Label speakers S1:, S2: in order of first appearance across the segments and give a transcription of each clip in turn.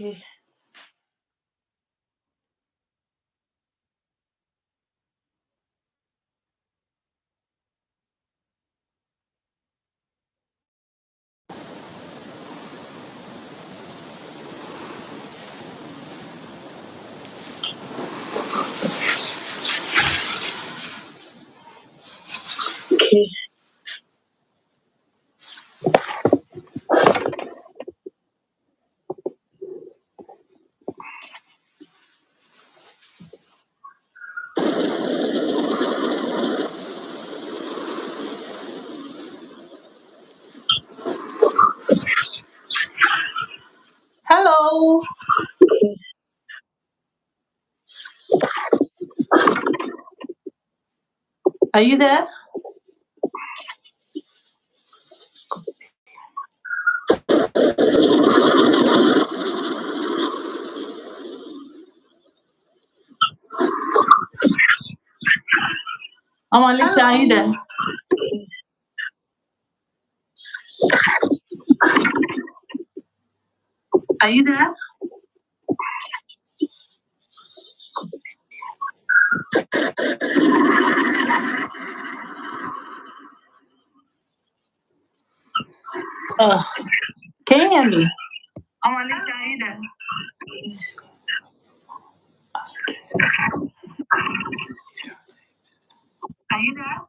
S1: Okay. Okay. Hello. Are you there? Omalicha, are you there? Are you there? Uh, can you hear me? Omalicha, are you there? Are you there?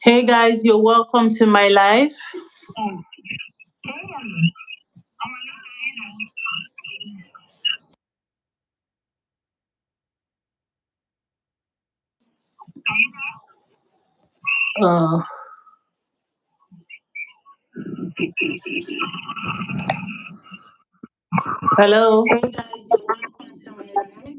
S1: Hey guys, you're welcome to my live. Can you hear me? Omalicha, are you there? Hello. Hey guys, you're welcome to my live.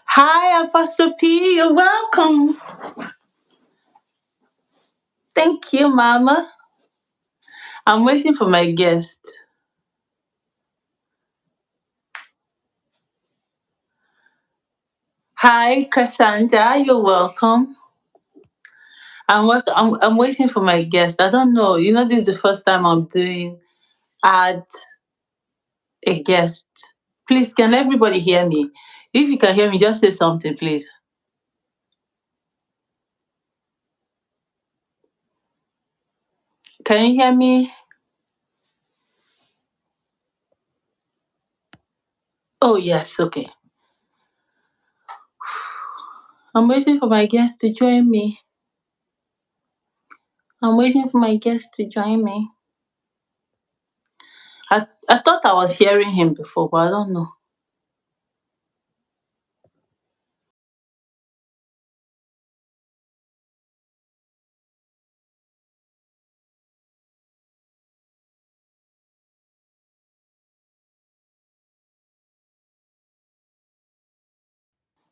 S1: Hi, Apostle P. You're welcome. Thank you, Mama. I'm waiting for my guest. Hi, Cassandra. You're welcome. I'm waiting for my guest. I don't know. This is the first time I'm doing add a guest. Please, can everybody hear me? If you can hear me, just say something, please. Can you hear me? Oh yes, okay. I'm waiting for my guest to join me. I'm waiting for my guest to join me. I thought I was hearing him before, but I don't know.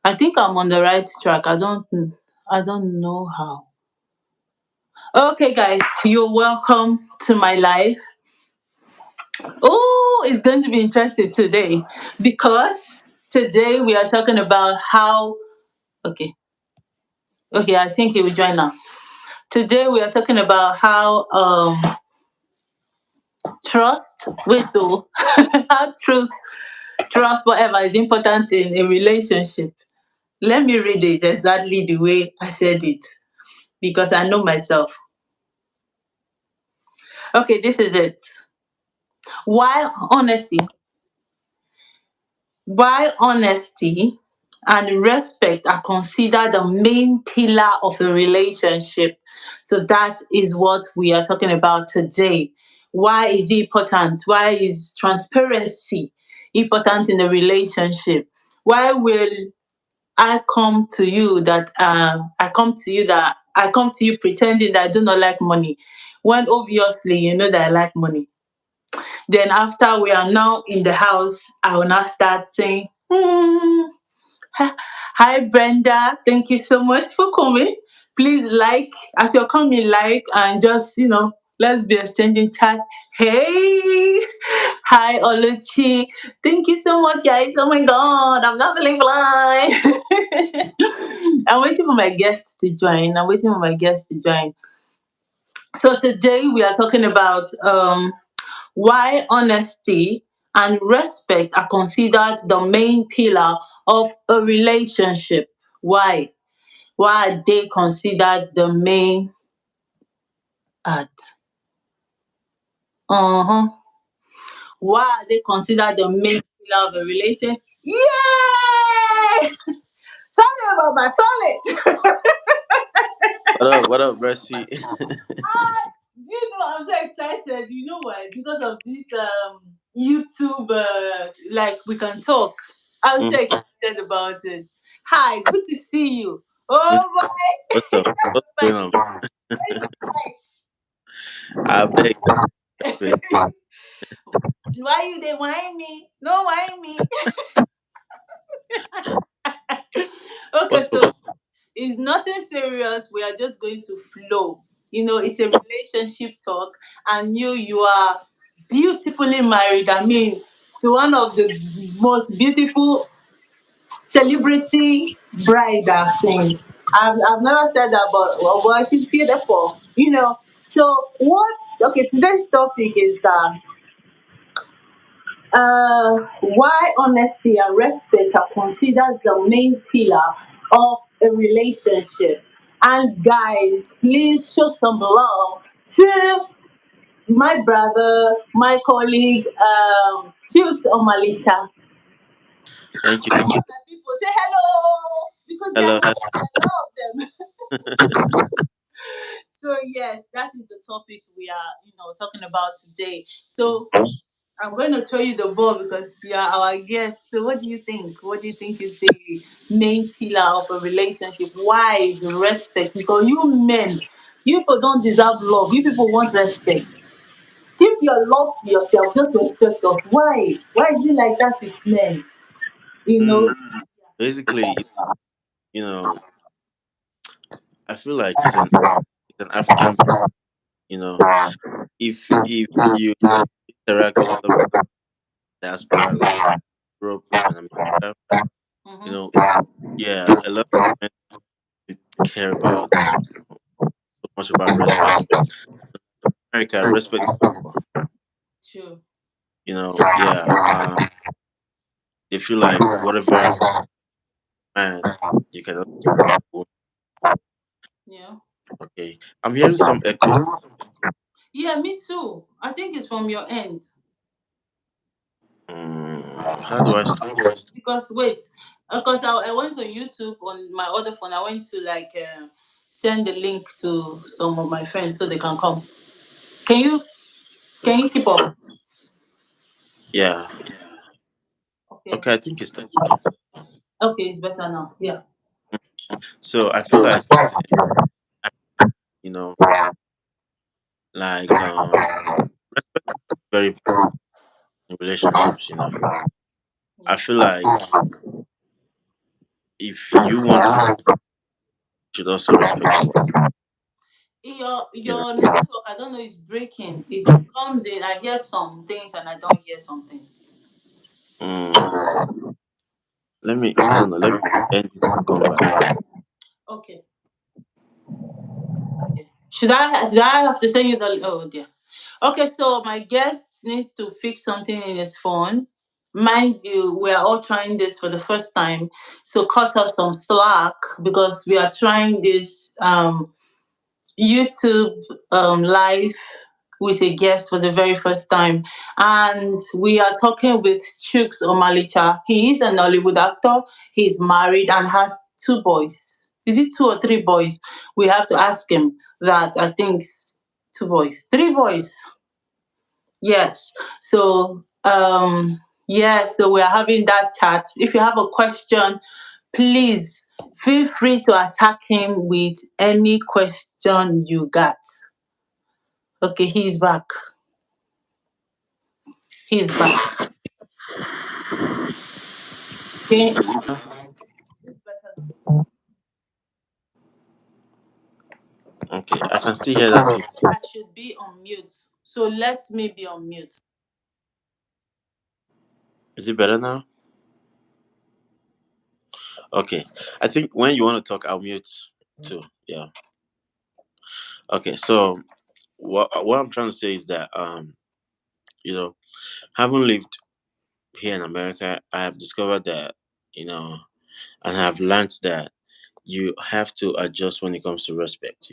S1: I think I'm on the right track. I don't know how. Okay, guys, you're welcome to my life. Oh, it's going to be interesting today because today we are talking about how. Okay, okay, I think he will join now. Today we are talking about how trust, wait, so how truth, trust, whatever is important in a relationship. Let me read it exactly the way I said it because I know myself. Okay, this is it. Why honesty? While honesty and respect are considered the main pillar of a relationship. So that is what we are talking about today. Why is it important? Why is transparency important in a relationship? Why will I come to you pretending that I do not like money when obviously you know that I like money. Then after we are now in the house, I will now start saying, Hi Brenda, thank you so much for coming. Please like as you're coming, like, and just let's be exchanging chat. Hey, hi Oluchi. Thank you so much, guys. Oh my god, I'm not feeling fly. I'm waiting for my guests to join. I'm waiting for my guests to join. So today we are talking about why honesty and respect are considered the main pillar of a relationship. Why? Why are they considered the main at? Uh-huh. Why are they considered the main pillar of a relationship? Yay! Tell me about my toilet.
S2: What up, Mercy?
S1: Do you know I'm so excited? You know why? Because of this YouTube like we can talk. I'm so
S2: Mm,
S1: excited about it. Hi, good to see you.
S2: me
S1: Oh
S2: too. What's
S1: boy.
S2: up? What's going on?
S1: Where's the
S2: I beg, I beg.
S1: flesh? Why you they whine me? No whine me. Okay,
S2: What's
S1: so
S2: up?
S1: it's nothing serious. We are just going to flow. It's a relationship talk, and you are beautifully married. I mean, to one of the most beautiful celebrity bride I've seen. I've never said that, but she's beautiful. So what? Okay, today's topic is that why honesty and respect are considered the main pillar of a relationship. And guys, please show some love to my brother, my colleague, Chuks Omalicha.
S2: Thank you.
S1: My people say hello because they are
S2: Hello,
S1: not
S2: hello.
S1: I love them. So yes, that is the topic we are, talking about today. So I'm going to throw you the ball because you are our guest. So, what do you think? What do you think is the main pillar of a relationship? Why is the respect? Because you men, you people don't deserve love. You people want respect. Keep your love to yourself. Just respect us. Why? Why is it like that with men? You know?
S2: Mm, basically, you know, I feel like it's an African. You know, if you interact with a lot of diaspora, like Europe and America, you
S1: Mm-hmm.
S2: know, yeah, a lot of men care about so much about respect. America, respect is power.
S1: True.
S2: Yeah. They feel like whatever man you can also.
S1: Yeah.
S2: Okay. I'm hearing some echo.
S1: Yeah, me too. I think it's from your end.
S2: How do I stop?
S1: Because wait, because I went on YouTube on my other phone. I went to like send the link to some of my friends so they can come. Can you can you keep up?
S2: Yeah.
S1: Okay.
S2: Okay, I think it's better.
S1: Okay, it's better now. Yeah.
S2: So I feel like you know, like very important in relationships. I
S1: Yeah.
S2: feel like if you want to, you should also respect someone. You know.
S1: Your network, I don't know, is breaking. It comes in. I hear some things and I don't hear some things.
S2: Mm, I don't know. Let me end it and come back.
S1: Okay. Okay. Should I have to send you the oh dear. Okay, so my guest needs to fix something in his phone. Mind you, we are all trying this for the first time. So cut off some slack because we are trying this YouTube live with a guest for the very first time. And we are talking with Chuks Omalicha. He is an Hollywood actor. He's married and has two boys. Is it two or three boys? We have to ask him that. I think two boys. Three boys. Yes. So yeah, so we're having that chat. If you have a question, please feel free to attack him with any question you got. Okay, he's back. He's back. Okay.
S2: Huh?
S1: It's better.
S2: Okay, I can still hear that thing.
S1: I should be on mute. So let me be on mute.
S2: Is it better now? Okay. I think when you want to talk, I'll mute too. Yeah. Okay. So what I'm trying to say is that you know, having lived here in America, I have discovered that you know, and have learned that you have to adjust when it comes to respect.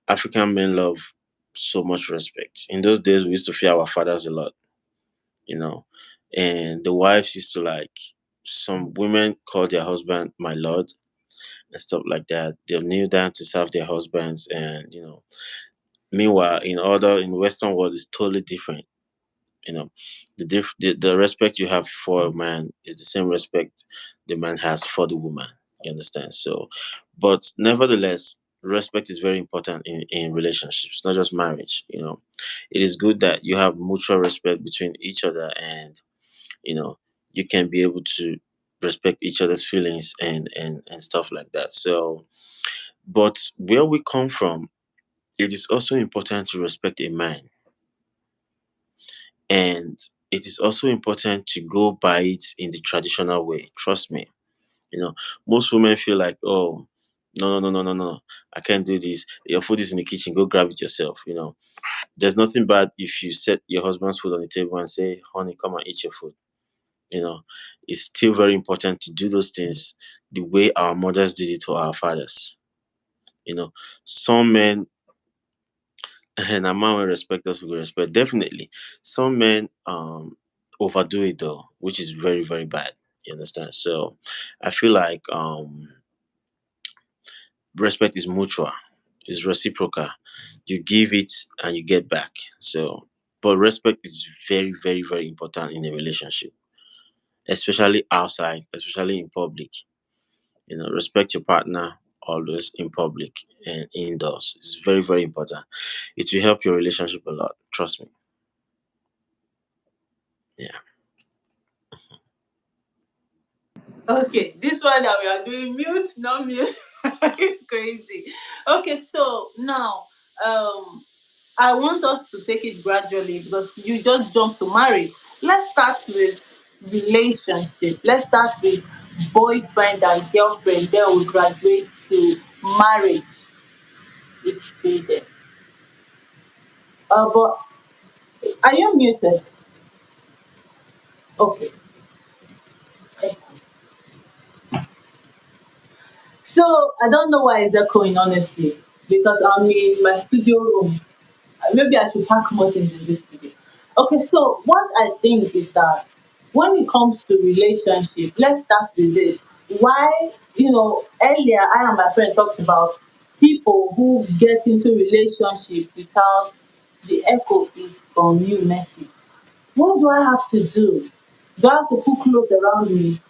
S2: African men love so much respect. In those days, we used to fear our fathers a lot. You know, and the wives used to like some women call their husband my lord and stuff like that. They'll kneel down to serve their husbands, and meanwhile, in Western world, is totally different. You know, the respect you have for a man is the same respect the man has for the woman. You understand? So, but nevertheless, respect is very important in relationships, not just marriage. It is good that you have mutual respect between each other, and you know you can be able to respect each other's feelings and stuff like that. So, but where we come from, it is also important to respect a man, and it is also important to go by it in the traditional way. Trust me. you know Most women feel like, oh, no, no, no, no, no, no, I can't do this. Your food is in the kitchen, go grab it yourself. There's nothing bad if you set your husband's food on the table and say, honey, come and eat your food. you know it's still very important to do those things the way our mothers did it to our fathers. Some men, and a man will respect us, we will respect, definitely. Some men overdo it though, which is very, very bad. You understand? So I feel like respect is mutual, is reciprocal. You give it and you get back. So, but respect is very, very, very important in a relationship, especially outside, especially in public. Respect your partner always, in public and indoors. It's very, very important. It will help your relationship a lot. Trust me. Yeah.
S1: Okay, this one that we are doing mute, not mute. It's crazy. Okay, so now um I want us to take it gradually because you just jump to marriage. Let's start with relationship. Let's start with boyfriend and girlfriend. Then we graduate to marriage. It's still there. But are you muted? Okay. So I don't know why it's echoing honestly because I'm in my studio room. Maybe I should pack more things in this studio. Okay, so what I think is that when it comes to relationship, let's start with this. Why, earlier I and my friend talked about people who get into relationship without the echo is from you, Messi. What do I have to do? Do I have to put clothes around me?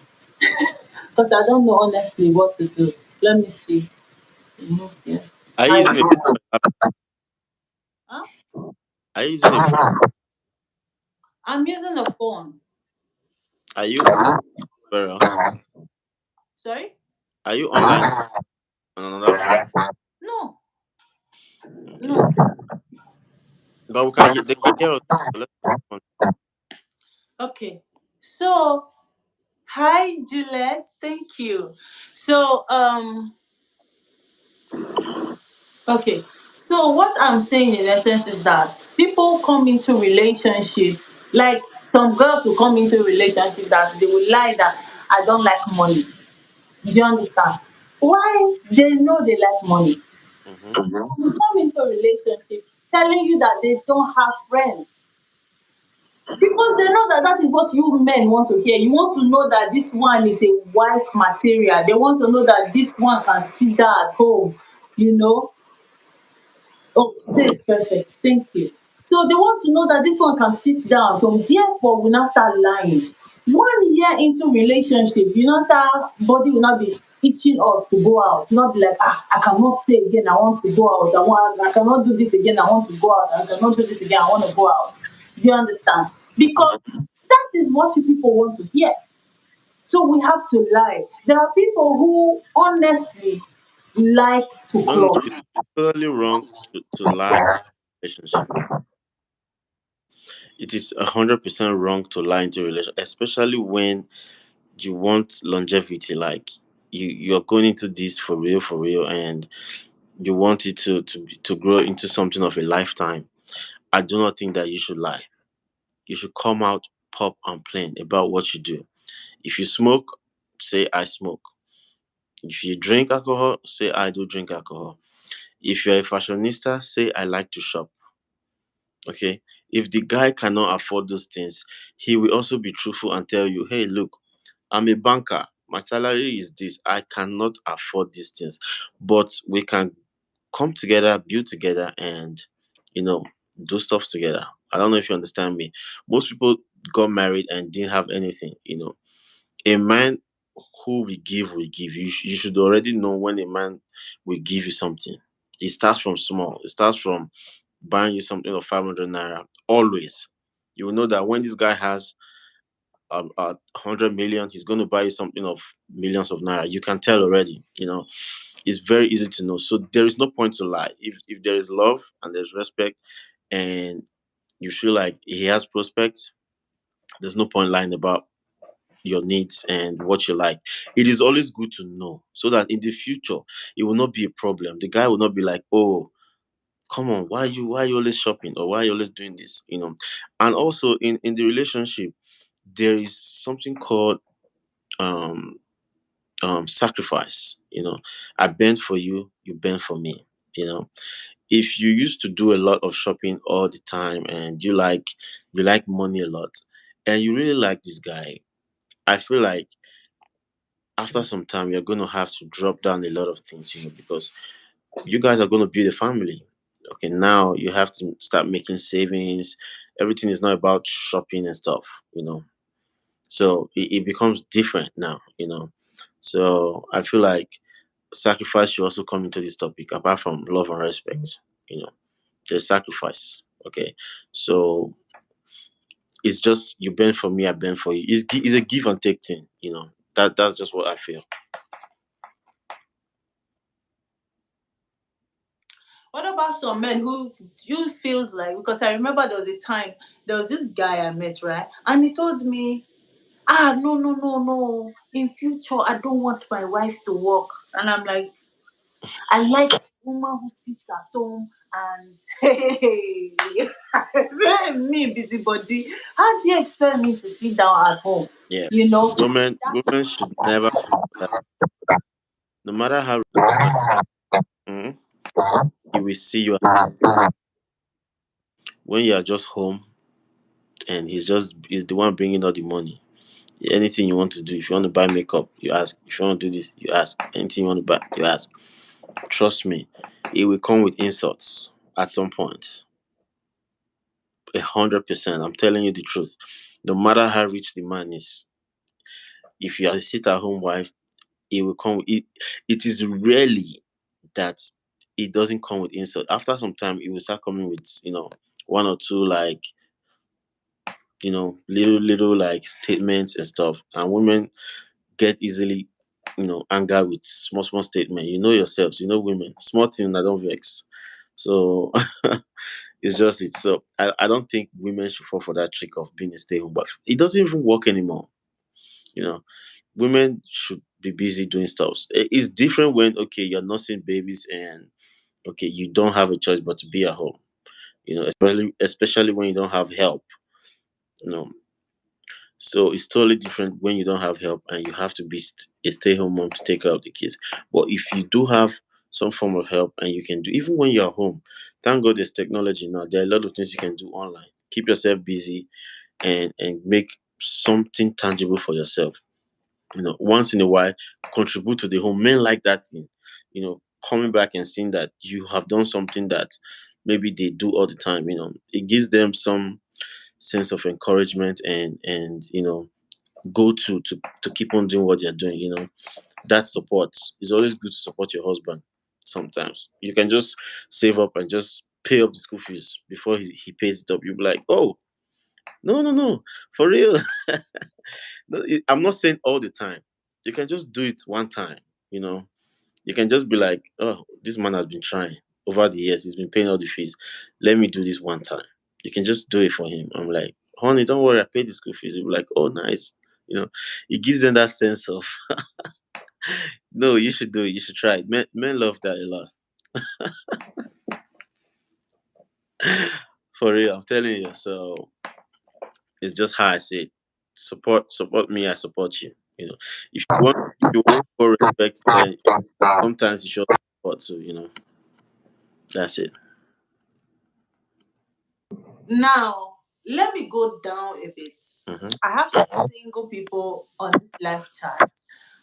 S1: Because I don't know honestly what to do. Let me see. Yeah.
S2: Are you
S1: I,
S2: using
S1: huh?
S2: are you using a phone?
S1: I'm using a phone.
S2: Are you very well?
S1: Sorry?
S2: Are you online on another phone?
S1: No,
S2: Okay.
S1: no.
S2: But they can hear us. So let's
S1: Okay. So, hi, Juliet. Thank you. So, okay. So, what I'm saying in essence is that people come into relationship, like some girls will come into relationship that they will lie that I don't like money. Do you understand? Why? They know they like money.
S2: mm-hmm.
S1: They will come into a relationship telling you that they don't have friends. Because they know that that is what you men want to hear. You want to know that this one is a wife material. They want to know that this one can sit down at home, you know. Oh, this is perfect. Thank you. So they want to know that this one can sit down at home. Therefore, we now start lying. 1 year into relationship, you know, start body will not be itching us to go out. Not be like, I cannot stay again. I want to go out. I cannot do this again. I want to go out. I cannot do this again. I want to go out. Do you understand? Because that is what you people want to hear. So we have to lie. There are people who honestly like to
S2: No, no, no.
S1: clock.
S2: It's totally wrong to lie in a relationship. It is 100% wrong to lie into a relationship, especially when you want longevity. Like you're going into this for real, and you want it to grow into something of a lifetime. I do not think that you should lie. You should come out, pop, and plain about what you do. If you smoke, say I smoke. If you drink alcohol, say I do drink alcohol. If you're a fashionista, say I like to shop. Okay. If the guy cannot afford those things, he will also be truthful and tell you, hey, look, I'm a banker. My salary is this. I cannot afford these things. But we can come together, build together, and, you know, do stuff together. I don't know if you understand me. Most people got married and didn't have anything, A man who will give. You should already know when a man will give you something. It starts from small. It starts from buying you something of 500 naira. Always. You will know that when this guy has 100 million, he's going to buy you something of millions of naira. You can tell already. It's very easy to know. So there is no point to lie. If there is love and there's respect, and you feel like he has prospects, there's no point lying about your needs and what you like. It is always good to know so that in the future it will not be a problem. The guy will not be like, oh, come on, why you always shopping, or why you always doing this. And also in the relationship, there is something called um sacrifice. I bend for you, you bend for me. you know if you used to do a lot of shopping all the time, and you like money a lot, and you really like this guy, I feel like after some time you're going to have to drop down a lot of things, because you guys are going to build a family. Okay, now you have to start making savings. Everything is not about shopping and stuff. So it becomes different now. So I feel like sacrifice should also come into this topic, apart from love and respect. There's sacrifice. Okay, so it's just you bend for me, I bend for you. It's a give and take thing. That's just what I feel.
S1: What about some men who you feels like, because I remember there was a time there was this guy I met, right? And he told me, no, no, no, no. In future I don't want my wife to work. And I'm like, I like a woman who sits at home and hey, me busybody. How do you expect me to sit down at home?
S2: Yeah,
S1: You know,
S2: women should never feel that no matter how Mhm. he will see you when you are just home, and he's the one bringing all the money. Anything you want to do, if you want to buy makeup, you ask. If you want to do this, you ask. Anything you want to buy, you ask. Trust me, it will come with insults at some point. 100%. I'm telling you the truth. No matter how rich the man is, if you are a sit-at-home wife, it will come. It is rarely that it doesn't come with insult. After some time, it will start coming with one or two, like, little like statements and stuff. And women get easily anger with small small statement. You know yourselves, women, small thing that don't vex. So it's just it. So I don't think women should fall for that trick of being a stay-home wife. It doesn't even work anymore. You know, women should be busy doing stuff. It's different when, okay, you're nursing babies, and okay, you don't have a choice but to be at home. Especially when you don't have help. You know, So it's totally different when you don't have help and you have to be a stay-home mom to take care of the kids. But if you do have some form of help, and you can do even when you're home, thank God there's technology now. There are a lot of things you can do online. Keep yourself busy, and make something tangible for yourself. Once in a while, contribute to the home. Men like that thing. Coming back and seeing that you have done something that maybe they do all the time. It gives them some sense of encouragement, and go to keep on doing what they're doing. That support is always good to support your husband. Sometimes you can just save up and just pay up the school fees before he pays it up. You'll be like, oh, no, no, no, for real. No, I'm not saying all the time. You can just do it one time. you know You can just be like, oh, this man has been trying over the years. He's been paying all the fees. Let me do this one time. You can just do it for him. I'm like, honey, don't worry, I paid the school fees. He'll be like, oh, nice. You know, it gives them that sense of, no, you should do it. You should try it. Men love that a lot. For real, I'm telling you. So it's just how I say it. Support me, I support you. You know, if you want more respect, then sometimes you show support too, That's it.
S1: Now, let me go down a bit.
S2: Hmm.
S1: I have some single people on this live chat.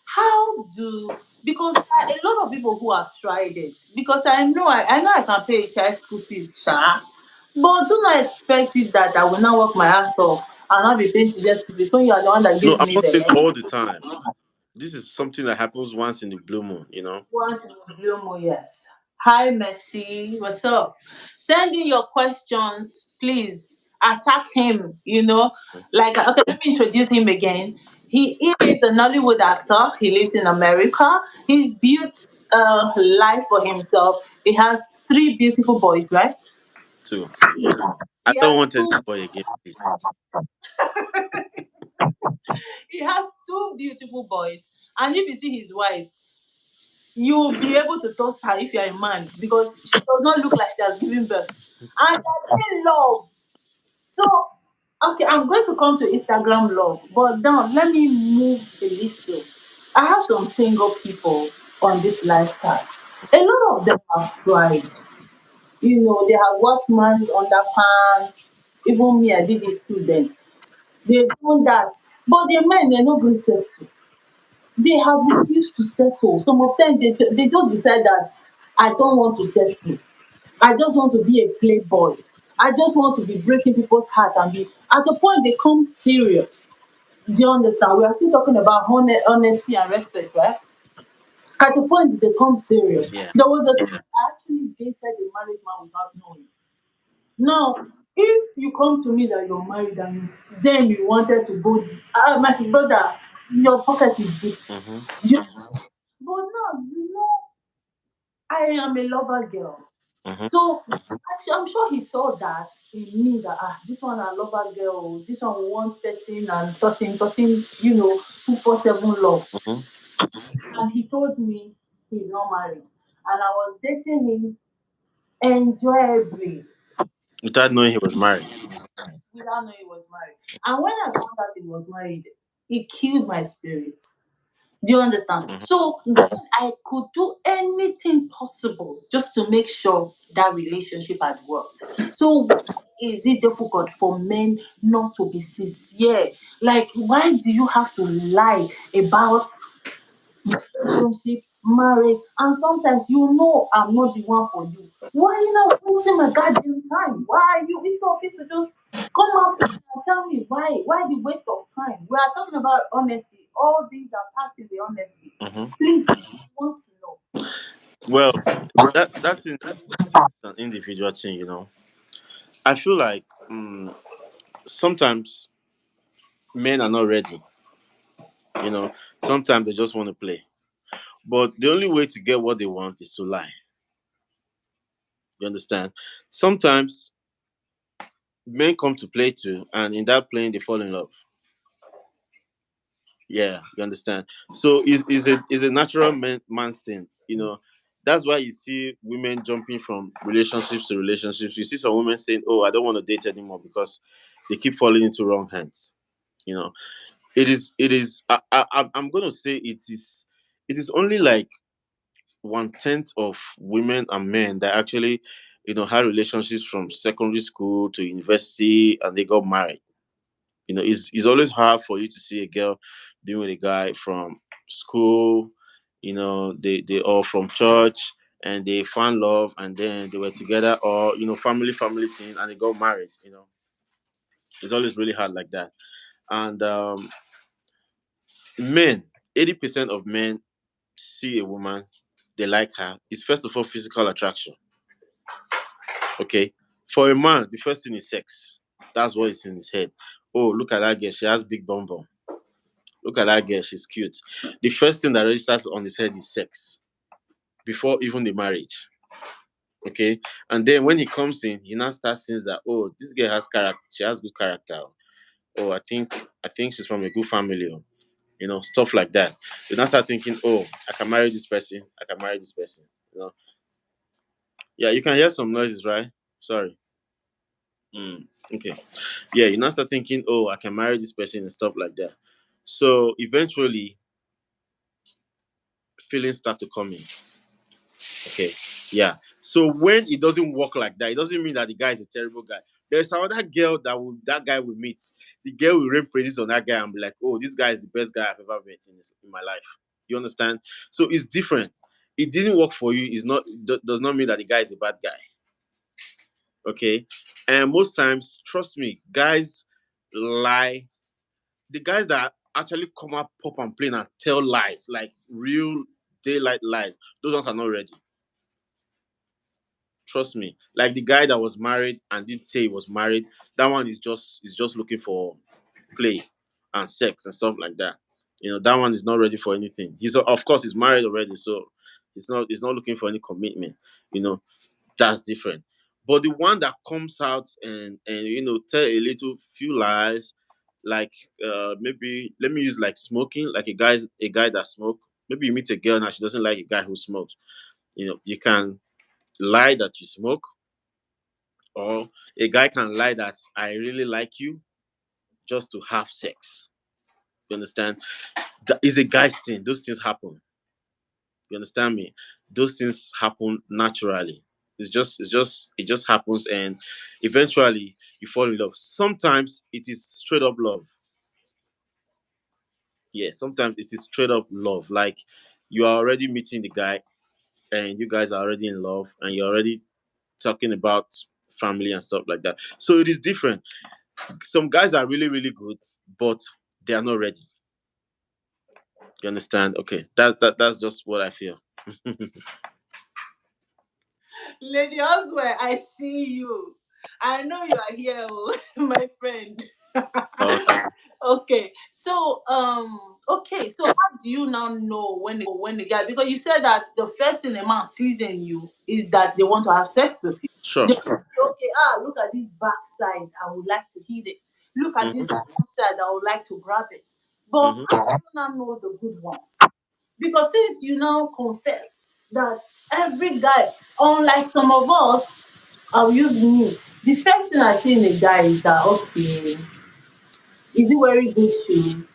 S1: How do, because there are a lot of people who have tried it. Because I know I can pay a child school fees, sha, but do not expect it that I will not work my ass off and not be paying to get school fees when you are the one that
S2: No,
S1: gave
S2: I'm
S1: me
S2: not
S1: the
S2: saying all the time. This is something that happens once in the blue moon.
S1: once in a blue moon, yes. Hi, Messi. What's up? Send in your questions, please. Attack him, Like, okay, let me introduce him again. He is a Nollywood actor. He lives in America. He's built a life for himself. He has three beautiful boys, right?
S2: Too. I
S1: He
S2: don't
S1: has
S2: want any
S1: two.
S2: boy again, please.
S1: He has two beautiful boys, and if you see his wife, you will be able to trust her if you're a man because she does not look like she has given birth. And they're in love. So, okay, I'm going to come to Instagram love, but now let me move a little. I have some single people on this lifestyle. A lot of them have tried. They have worked man's underpants. Even me, I did it too then. They've done that. But the men, they're not going to settle. They have refused to settle. Some of them, they just decide that I don't want to settle. I just want to be a playboy. I just want to be breaking people's heart and be at the point they come serious. Do you understand? We are still talking about honesty and respect, right? At the point they come serious.
S2: Yeah.
S1: There was a time I actually dated a married man without knowing. Now, if you come to me that you're married and then you wanted to go deep, my brother, your pocket is deep.
S2: Mm-hmm.
S1: You, but now, I am a lover girl.
S2: Mm-hmm.
S1: So actually, I'm sure he saw that in me that this one a lover girl, this one we want 13 and 13, 13, 247 love.
S2: Mm-hmm.
S1: And he told me he's not married. And I was dating him enjoyably
S2: Without knowing he was married.
S1: without knowing he was married. And when I found out he was married, it killed my spirit. Do you understand?
S2: Mm-hmm.
S1: So then I could do anything possible just to make sure that relationship had worked. So why is it difficult for men not to be sincere? Like, why do you have to lie about relationship, marriage, and sometimes I'm not the one for you. Why are you not wasting my goddamn time? Why are you instead of it to just come out and tell me why? Why the waste of time? We are talking about honesty. All these are packed in the honesty.
S2: Mm-hmm.
S1: Please, I want to know.
S2: Well, that thing is an individual thing. I feel like sometimes men are not ready. You know, sometimes they just want to play. But the only way to get what they want is to lie. You understand? Sometimes men come to play too, and in that playing they fall in love. Yeah, you understand. So is a natural man's thing. That's why you see women jumping from relationships to relationships. You see some women saying, "Oh, I don't want to date anymore because they keep falling into wrong hands." You know, it is. I'm going to say it is only like 1/10 of women and men that actually had relationships from secondary school to university and they got married. It's always hard for you to see a girl being with a guy from school. They all from church and they found love and then they were together, or family thing, and they got married. It's always really hard like that. And men, 80% of men see a woman, they like her. It's first of all physical attraction. Okay, for a man, the first thing is sex. That's what is in his head. Oh, look at that girl, she has big bum bum. Look at that girl, she's cute. The first thing that registers on his head is sex. before even the marriage. Okay, and then when he comes in, he now starts seeing that, oh, this girl has character, she has good character. Oh, I think she's from a good family. Oh, stuff like that. You now start thinking, oh, I can marry this person, I can marry this person. You know, yeah, you can hear some noises, right? Sorry. Okay. Yeah, you now start thinking, oh, I can marry this person and stuff like that. So eventually, feelings start to come in. Okay. Yeah. So when it doesn't work like that, it doesn't mean that the guy is a terrible guy. There's another girl that guy will meet. The girl will rain praises on that guy and be like, "Oh, this guy is the best guy I've ever met in my life." You understand? So it's different. It didn't work for you. Is not does not mean that the guy is a bad guy. Okay. And most times, trust me, guys lie. The guys that actually come out, pop and plain and tell lies, like real daylight lies, those ones are not ready. Trust me. Like the guy that was married and didn't say he was married, that one is just looking for play and sex and stuff like that. That one is not ready for anything. He's of course he's married already, so he's not looking for any commitment. You know, that's different. But the one that comes out and tell a little few lies, like maybe let me use like smoking, like a guy that smoke. Maybe you meet a girl now, she doesn't like a guy who smokes. You can lie that you smoke, or a guy can lie that I really like you just to have sex. You understand? That is a guy's thing. Those things happen. You understand me? Those things happen naturally. It just happens, and eventually you fall in love. Sometimes it is straight up love. Yeah, sometimes it is straight up love. Like you are already meeting the guy, and you guys are already in love, and you're already talking about family and stuff like that. So it is different. Some guys are really, really good, but they are not ready. You understand? Okay, that's just what I feel.
S1: Lady Oswell, I see you. I know you are here, oh, my friend.
S2: Okay.
S1: Okay, so okay, so how do you now know when the guy, because you said that the first thing a man sees in you is that they want to have sex with you.
S2: Sure.
S1: They say, okay, look at this backside, I would like to hit it. Look at this
S2: Hmm.
S1: front side, I would like to grab it. But
S2: Hmm.
S1: how do you now know the good ones? Because since you now confess that every guy, unlike some of us, I'll use me. The first thing I see in a guy is that, okay, is he wearing good shoes?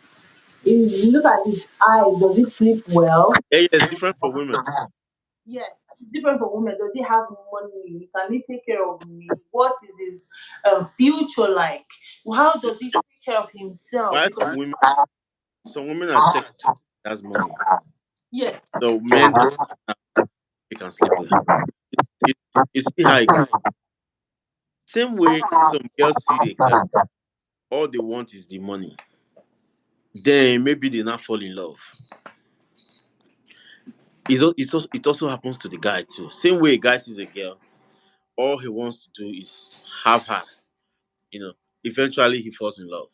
S1: Is look at his eyes, does he sleep well?
S2: Yeah, yeah, it's different for women.
S1: Yes, it's different for women. Does he have money? Can he take care of me? What is his future like? How
S2: Yeah.
S1: does he take care of himself?
S2: Why
S1: Because
S2: some women are checking has money.
S1: yes,
S2: So men don't have they can sleep with her. You, you see how it goes. Same way some girls see the guy, all they want is the money. Then maybe they not fall in love. It also happens to the guy too. Same way a guy sees a girl, all he wants to do is have her. You know, Eventually he falls in love.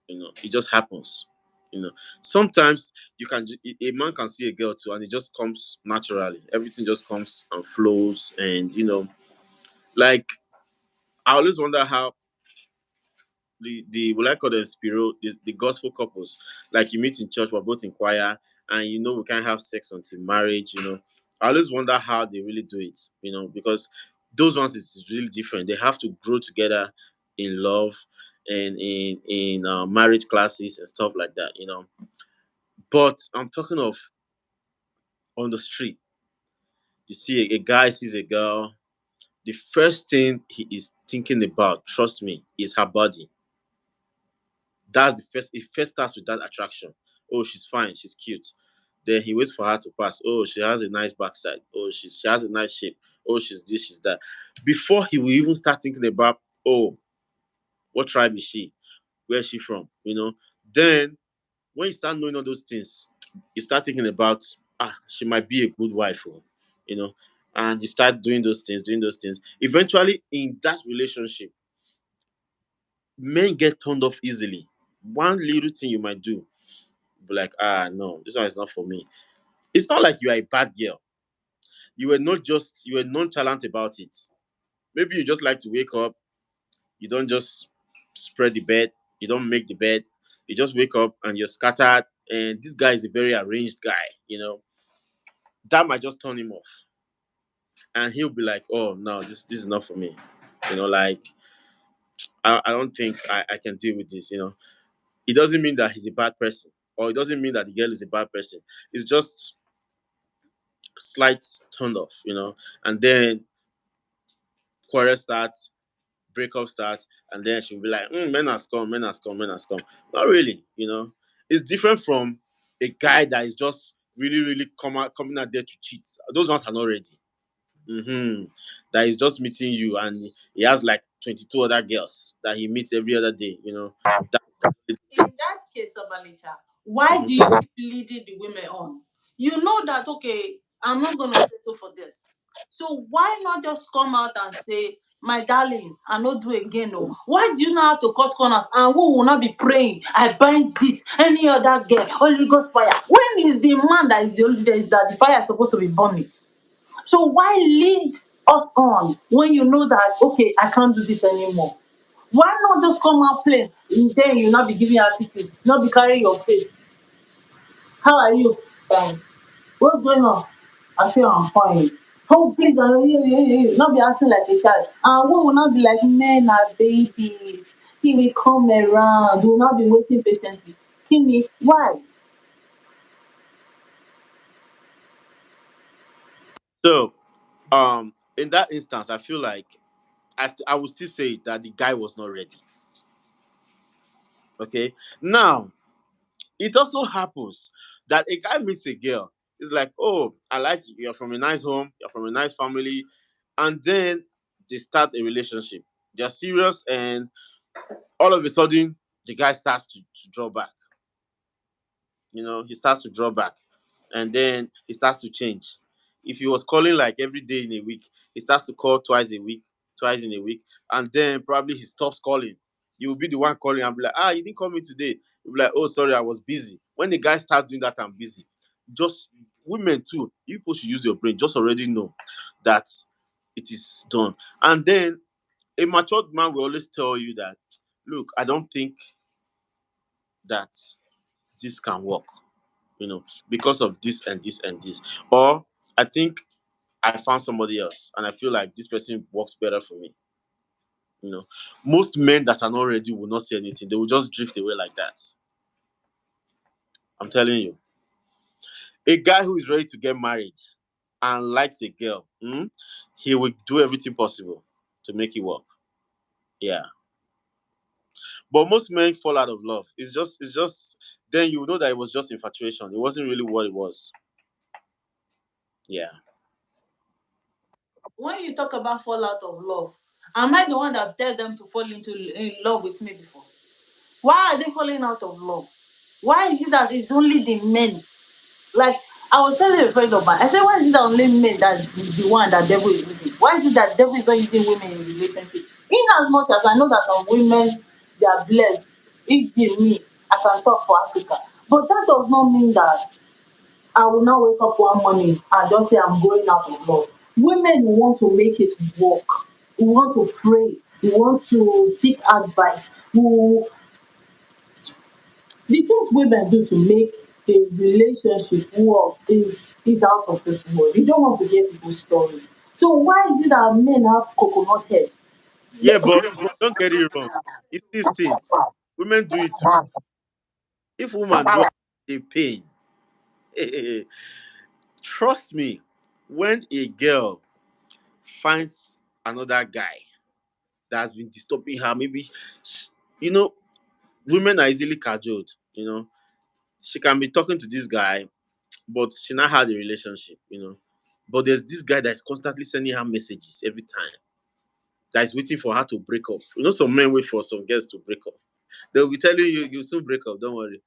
S2: It just happens. You know, Sometimes a man can see a girl too, and it just comes naturally. Everything just comes and flows, and like I always wonder how the what I call the spiro the gospel couples, like you meet in church, we're both in choir, and we can't have sex until marriage. I always wonder how they really do it. Because those ones is really different. They have to grow together in love and in marriage classes and stuff like that. But I'm talking of on the street. You see a guy sees a girl. The first thing he is thinking about, trust me, is her body. That's the first. It first starts with that attraction. Oh, she's fine, she's cute. Then he waits for her to pass. Oh, she has a nice backside. Oh, she has a nice shape. Oh, she's this, she's that. Before he will even start thinking about, oh, what tribe is she? Where is she from? Then when you start knowing all those things, you start thinking about, she might be a good wife. You know, and you start doing those things. Eventually, in that relationship, men get turned off easily. One little thing you might do, be like, no, this one is not for me. It's not like you are a bad girl. you were nonchalant about it. Maybe you just like to wake up, you don't just spread the bed, you don't make the bed, you just wake up and you're scattered. And this guy is a very arranged guy, that might just turn him off. And he'll be like, oh no, this is not for me. Like I don't think I can deal with this. It doesn't mean that he's a bad person, or it doesn't mean that the girl is a bad person. It's just slight turn off. And then quarrel starts, breakup starts, and then she'll be like, men has come, men has come, men has come. Not really. It's different from a guy that is just really, really coming out there to cheat. Those ones are not ready. That is just meeting you, and he has like 22 other girls that he meets every other day. That,
S1: In that case, Omalicha, why
S2: Mhm.
S1: do you keep leading the women on? You know that, okay, I'm not going to settle for this. So why not just come out and say, my darling, I not do again? No. Why do you not have to cut corners and who will not be praying? I bind this, any other girl, Holy Ghost fire. When is the man that is the only that the fire is supposed to be burning? So why lead us on when you know that, okay, I can't do this anymore? Why not just come out plain? Then you not be giving attitude, not be carrying your face. How are you? Fine. What's going on? I say I'm fine. Oh please, not be acting like a child. And we will not be like men are babies. He will come around. We will not be waiting patiently. Kimi, why?
S2: So, in that instance, I feel like I would still say that the guy was not ready. Okay. Now, it also happens that a guy meets a girl. It's like, oh, I like you. You're from a nice home. You're from a nice family, and then they start a relationship. They're serious, and all of a sudden, the guy starts to draw back. He starts to draw back, and then he starts to change. If he was calling like every day in a week, he starts to call twice a week, twice in a week, and then probably he stops calling. You will be the one calling and be like, you didn't call me today. You'll be like, oh, sorry, I was busy. When the guy starts doing that, I'm busy. Just women too, you people should use your brain. Just already know that it is done. And then a matured man will always tell you that, look, I don't think that this can work, because of this and this and this. Or I think I found somebody else and I feel like this person works better for me. You know, most men that are not ready will not say anything. They will just drift away like that. I'm telling you. A guy who is ready to get married and likes a girl, he will do everything possible to make it work. Yeah. But most men fall out of love. It's just then you know that it was just infatuation. It wasn't really what it was. Yeah.
S1: When you talk about fall out of love, am I the one that tell them to fall into in love with me before? Why are they falling out of love? Why is it that it's only the men? Like, I was telling a friend of mine, I said, why is it that only men that is the one that devil is using? Why is it that devil is not using women in relationship? In as much as I know that some women they are blessed, if give me, I can talk for Africa. But that does not mean that I will not wake up one morning and just say I'm going out of love. Women who want to make it work, who want to pray, who want to seek advice, who the things women do to make a relationship work is out of this world. You don't want to hear people's story. So why is it that men have coconut head?
S2: Yeah, but don't get it wrong. It's this thing. Women do it too. If woman do a pain, trust me, when a girl finds another guy that has been disturbing her, maybe sh- you know, women are easily cajoled. She can be talking to this guy, but she not had a relationship. But there's this guy that's constantly sending her messages every time. That is waiting for her to break up. Some men wait for some girls to break up. They'll be telling you, you soon break up, don't worry.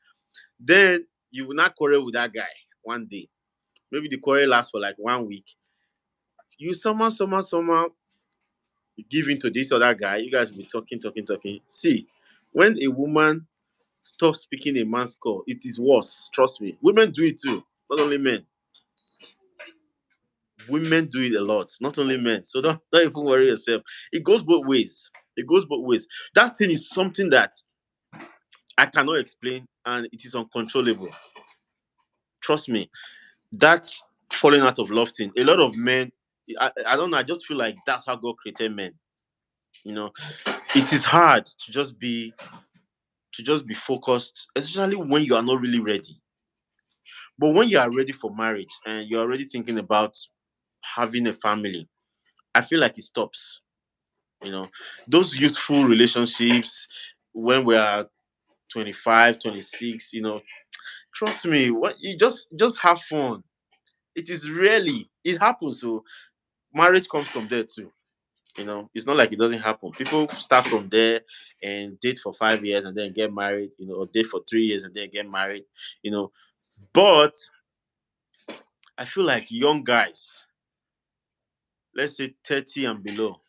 S2: Then you will not quarrel with that guy one day. Maybe the quarrel lasts for like 1 week. You somehow give in to this other guy. You guys will be talking, talking, talking. See, when a woman stops speaking a man's call, it is worse. Trust me. Women do it too, not only men. Women do it a lot, not only men. So don't even worry yourself. It goes both ways. It goes both ways. That thing is something that I cannot explain, and it is uncontrollable. Trust me. That's falling out of love thing. A lot of men, I don't know. I just feel like that's how God created men. You know, it is hard to just be focused, especially when you are not really ready. But when you are ready for marriage and you're already thinking about having a family, I feel like it stops. You know, those useful relationships when we are 25, 26. Trust me, what you just have fun. It is rarely it happens. So marriage comes from there too. It's not like it doesn't happen. People start from there and date for 5 years and then get married, or date for 3 years and then get married, you know. But I feel like young guys, let's say 30 and below,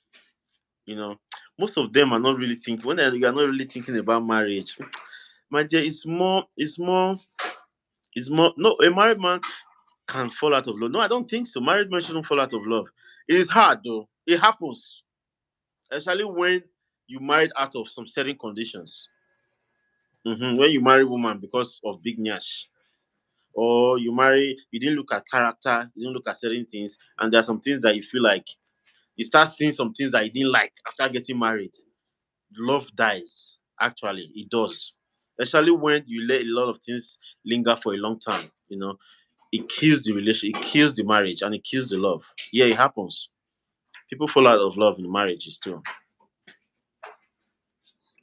S2: you know, most of them are not really thinking you are not really thinking about marriage. My dear, it's more no, a married man can fall out of love. No, I don't think so. Married men shouldn't fall out of love. It is hard though. It happens. Especially when you married out of some certain conditions. When you marry woman because of big nyash, or you didn't look at character, you didn't look at certain things, and there are some things that you feel like you start seeing some things that you didn't like after getting married. Love dies. Actually, it does. Especially when you let a lot of things linger for a long time. It kills the relation, it kills the marriage, and it kills the love. Yeah, it happens. People fall out of love in marriages too.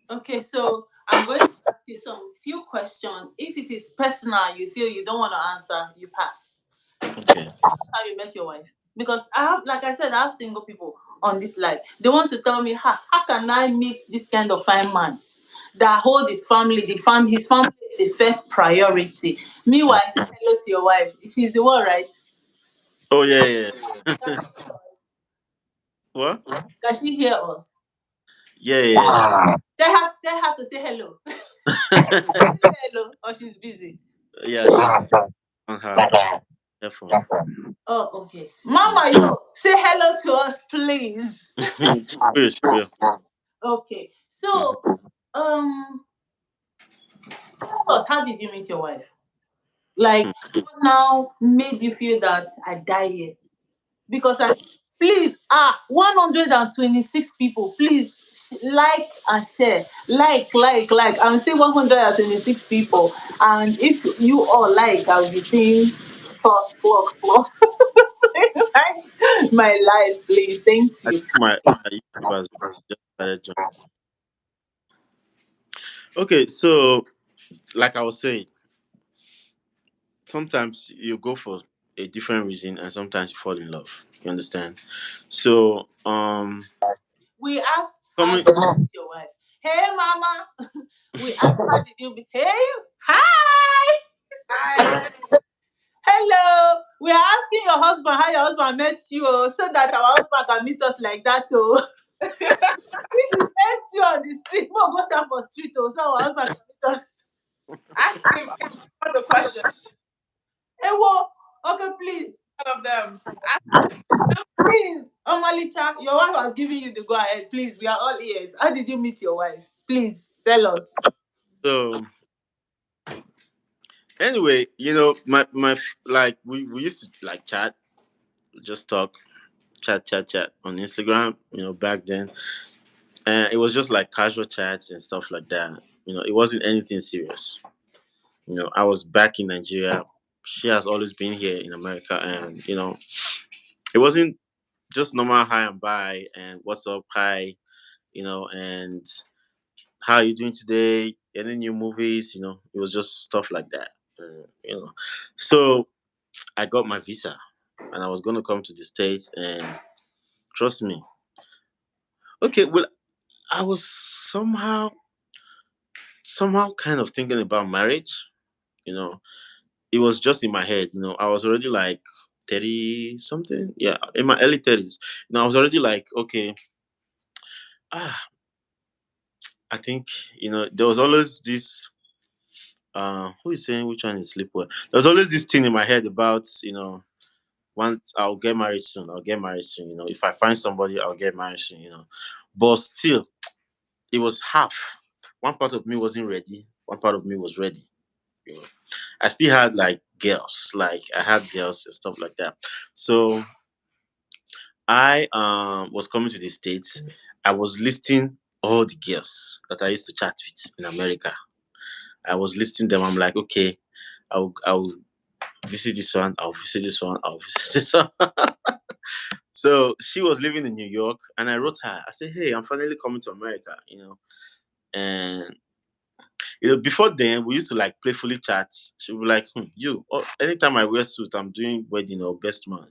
S1: Okay, so I'm going to ask you some few questions. If it is personal, you feel you don't want to answer, you pass.
S2: Okay.
S1: That's how you met your wife. Because I have, like I said, I have single people on this live. They want to tell me, how can I meet this kind of fine man that hold his family, his family is the first priority. Meanwhile, say hello to your wife. She's the one, right?
S2: Oh yeah,
S1: Can
S2: yeah.
S1: she hear us?
S2: What?
S1: Can she hear us?
S2: Yeah, yeah,
S1: Tell her to say hello. Say hello, or she's busy.
S2: yeah. She's on her phone.
S1: Oh, okay.
S2: Mm.
S1: Mama, yo, say hello to us, please.
S2: She will, she will.
S1: Okay.
S2: Mhm.
S1: So, um, tell us, how did you meet your wife? Like, what now made you feel that I die here? Because please, 126 people, please like and share. Like. I'm saying 126 people. And if you all like, I'll be saying plus. Like my life, please. Thank
S2: I
S1: you.
S2: think my YouTubers just started joining. Okay, so like I was saying, sometimes you go for a different reason, and sometimes you fall in love. You understand? So,
S1: We asked how
S2: coming.
S1: did you meet your wife? Hey, mama. We asked how did you be? Hey, hi. Hi. Hello. We are asking your husband how your husband met you, so that our husband can meet us like that. Oh. If he met you on the street, we'll go stand for street, so our husband can meet us.
S3: Ask him all the questions,
S1: Hey, whoa. Okay, please.
S3: all of them. Ask
S1: Please, Omalicha, your wife has given you the go ahead. Please, we are all ears. How did you meet your wife? Please tell us.
S2: So anyway, like we used to like chat, just talk, chat on Instagram. Back then, and it was just like casual chats and stuff like that. It wasn't anything serious. I was back in Nigeria. She has always been here in America, and it wasn't just normal hi and bye and what's up, hi, and how are you doing today? Any new movies? It was just stuff like that. So I got my visa, and I was going to come to the States, and trust me. Okay, well, I was somehow kind of thinking about marriage. You know, it was just in my head. I was already like 30 something. Yeah, in my early 30s. I was already like, okay, ah, I think, there was always this, who is saying which one is sleep well? There was always this thing in my head about, once I'll get married soon. I'll get married soon. If I find somebody, I'll get married soon. But still, it was half. One part of me wasn't ready. One part of me was ready. You know, I still had like girls. Like I had girls and stuff like that. So I was coming to the States. I was listing all the girls that I used to chat with in America. I was listing them. I'm like, okay, I'll visit this one. I'll visit this one. I'll visit this one. So she was living in New York, and I wrote her. I said, hey, I'm finally coming to America. And before then we used to like playfully chat. She would be like, you. Oh, anytime I wear suit, I'm doing wedding or best man.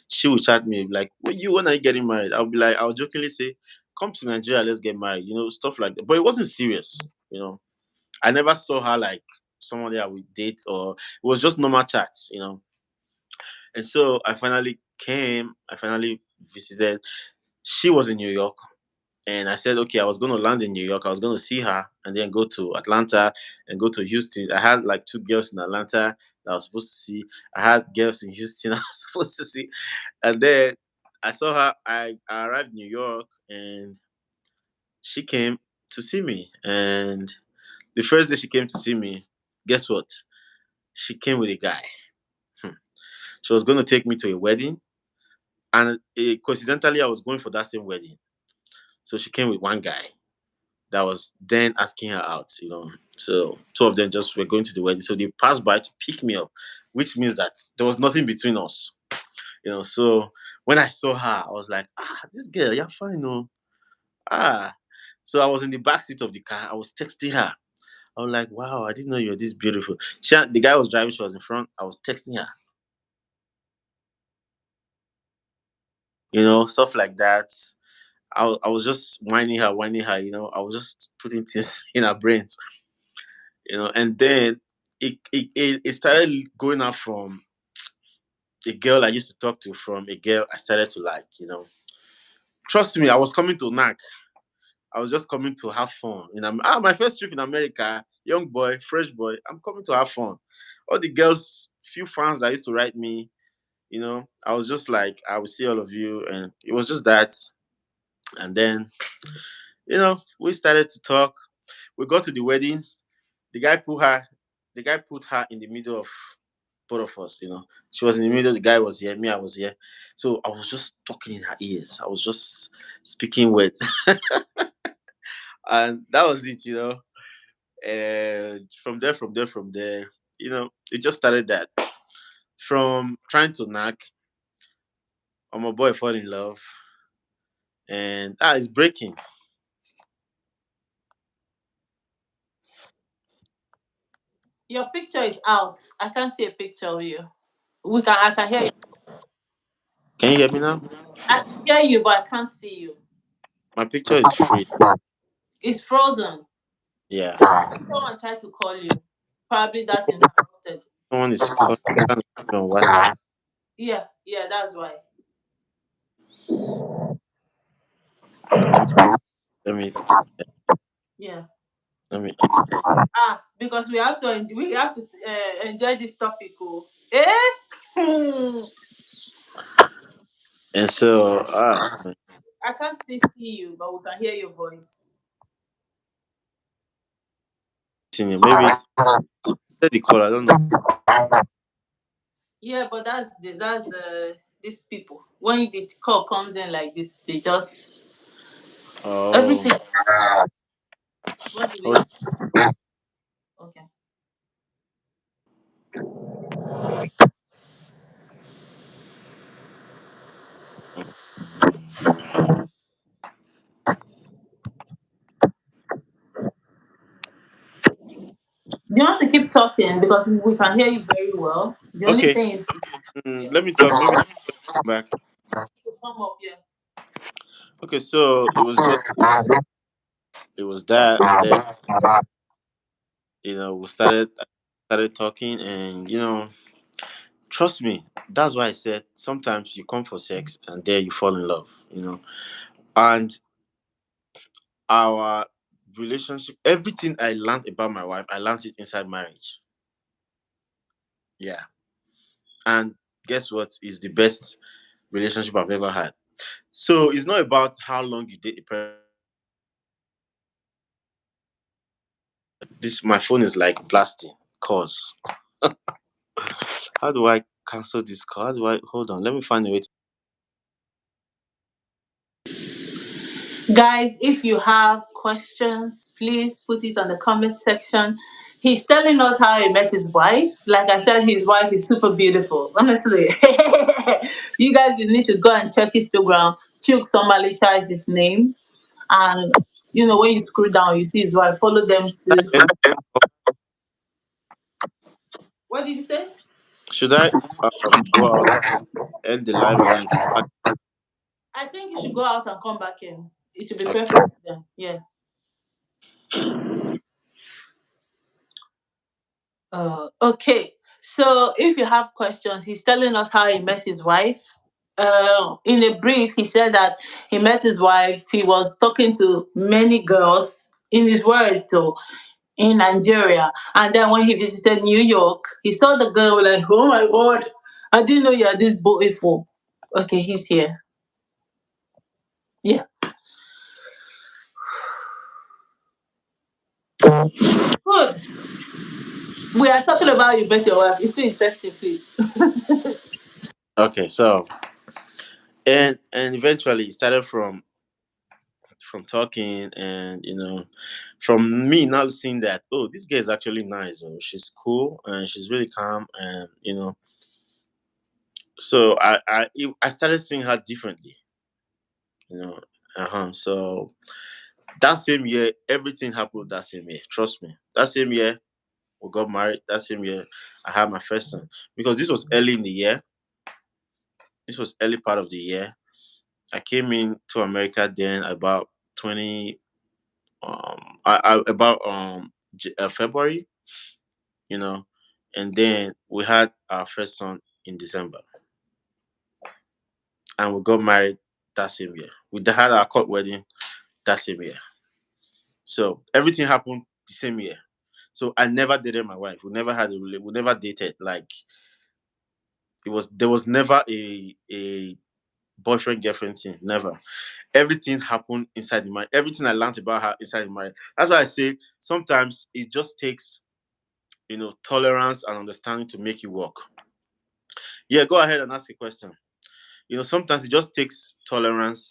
S2: She would chat me like, when are you getting married? I'll be like, I'll jokingly say, come to Nigeria, let's get married. Stuff like that. But it wasn't serious. You know, I never saw her like somebody I would date, or it was just normal chat. And so I finally came. I finally visited. She was in New York. And I said, okay, I was going to land in New York. I was going to see her and then go to Atlanta and go to Houston. I had like two girls in Atlanta that I was supposed to see. I had girls in Houston I was supposed to see. And then I saw her. I arrived in New York and she came to see me. And the first day she came to see me, guess what? She came with a guy. Hmm. She was going to take me to a wedding. And coincidentally, I was going for that same wedding. So she came with one guy that was then asking her out. So two of them just were going to the wedding. So they passed by to pick me up, which means that there was nothing between us. So when I saw her, I was like, this girl, you're fine, no. Ah. So I was in the back seat of the car. I was texting her. I was like, wow, I didn't know you were this beautiful. The guy was driving, she was in front. I was texting her. Stuff like that. I was just whining her. I was just putting things in her brains. And then it started going out from a girl I used to talk to, from a girl I started to like. Trust me, I was coming to knack. I was just coming to have fun. My first trip in America, young boy, fresh boy, I'm coming to have fun. All the girls, few fans that used to write me, I was just like, I will see all of you. And it was just that. And then, we started to talk. We got to the wedding. The guy put her, the guy put her in the middle of both of us. She was in the middle, the guy was here, me, I was here. So I was just talking in her ears. I was just speaking words. And that was it. And from there, it just started that. From trying to knock, my boy fall in love. And it's breaking.
S1: Your picture is out. I can't see a picture of you. I can hear you.
S2: Can you hear me now?
S1: I can hear you, but I can't see you.
S2: My picture is free.
S1: It's frozen.
S2: Yeah.
S1: Someone tried to call you. Probably that interrupted.
S2: Someone is trying to put me on WhatsApp.
S1: Yeah, yeah, that's why.
S2: Okay, let me
S1: Yeah.
S2: let me
S1: Because we have to enjoy this topic. Oh, eh? Hmm.
S2: and so
S1: I can't still see you, but we can hear your voice.
S2: continue. Maybe let the call. I don't know.
S1: Yeah, but that's these people. When the call comes in like this, they just
S2: Oh,
S1: everything. What do we
S2: hold
S1: have? Okay.
S2: on.
S1: You have to keep talking because we can hear you very well. The only
S2: Okay,
S1: thing is, yeah,
S2: let me talk. Maybe back.
S1: to come up here.
S2: Okay, so it was that, and then we started talking, and trust me, that's why I said sometimes you come for sex and there you fall in love. And our relationship, everything I learned about my wife, I learned it inside marriage. Yeah. And guess what is the best relationship I've ever had. So it's not about how long you date a person. This my phone is like blasting calls. How do I cancel this call? How do I hold on? Let me find a way.
S1: Guys, if you have questions, please put it on the comment section. He's telling us how he met his wife. Like I said, his wife is super beautiful. Honestly, you guys, you need to go and check his Instagram. Chuks Omalicha is his name, and when you scroll down, you see his wife. Follow them too.
S2: And
S1: What did you say?
S2: should I go out, end the live, and then come back?
S1: I think you should go out and come back in. It will be
S2: Okay.
S1: perfect then. Yeah. Okay. So if you have questions, he's telling us how he met his wife. In a brief, he said that he met his wife. He was talking to many girls in his words, so in Nigeria. And then when he visited New York, he saw the girl like, oh my God, I didn't know you are this beautiful. Okay, he's here. Yeah. Good. We are talking about you bet your wife. It's too interesting, please.
S2: Okay. So and eventually it started from talking, and from me now seeing that, oh, this girl is actually nice, oh, she's cool and she's really calm, and so I started seeing her differently, you know so that same year everything happened. That same year, trust me, that same year we got married. That same year I had my first son, because this was early in the year. This was early part of the year. I came in to America then about 20 about February, you know, and then we had our first son in December, and we got married that same year. We had our court wedding that same year. So everything happened the same year. So I never dated my wife. We never had we never dated. Like, there was never a boyfriend girlfriend thing. Never. Everything happened inside the marriage. Everything I learned about her inside the marriage. That's why I say sometimes it just takes tolerance and understanding to make it work. Yeah, go ahead and ask a question. Sometimes it just takes tolerance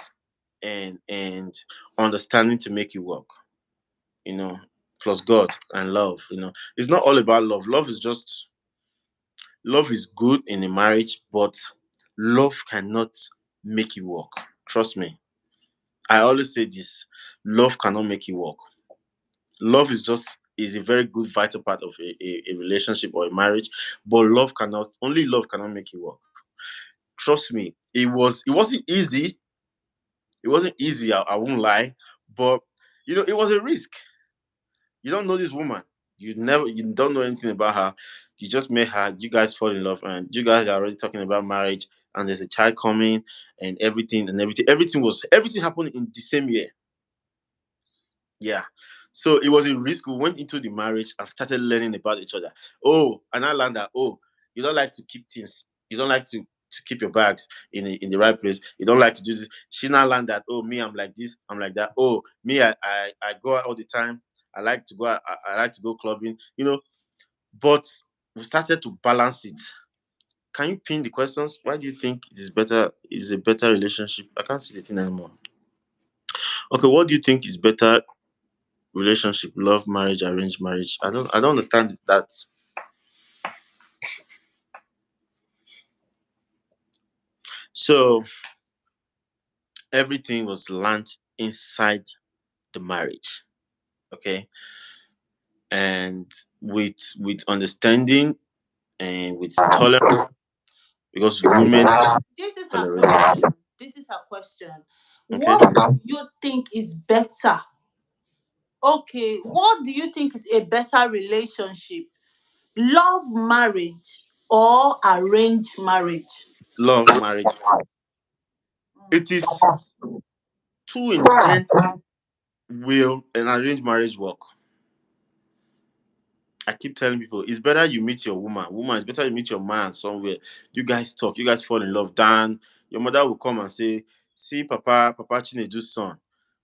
S2: and understanding to make it work. You know, plus God and love. It's not all about love. Love is good in a marriage, but love cannot make it work. Trust me. I always say this: love cannot make it work. Love is a very good vital part of a relationship or a marriage, but love cannot make it work. Trust me, it wasn't easy. It wasn't easy, I won't lie, but it was a risk. You don't know this woman. You don't know anything about her. You just met her, you guys fall in love, and you guys are already talking about marriage, and there's a child coming, and everything. Everything happened in the same year. Yeah. So it was a risk. We went into the marriage and started learning about each other. Oh, and I learned that, oh, you don't like to keep things. You don't like to keep your bags in the right place. You don't like to do this. She now learned that, oh, me, I'm like this, I'm like that. Oh, me, I go out all the time. I like to go out, I like to go clubbing, but we started to balance it. Can you pin the questions? Why do you think it is better? Is a better relationship? I can't see the thing anymore. Okay, what do you think is better relationship? Love marriage, arranged marriage? I don't understand that. So everything was learned inside the marriage. Okay. And with understanding and with tolerance, because women
S1: This is her
S2: tolerate.
S1: question. This is her question.
S2: Okay.
S1: What do you think is better? Okay, what do you think is a better relationship? Love marriage or arranged marriage?
S2: Love marriage. It is too intense. Will an arranged marriage work? I keep telling people it's better you meet your woman. Woman, it's better you meet your man somewhere. You guys talk. You guys fall in love. Then your mother will come and say, "See, Papa Chinedu's son.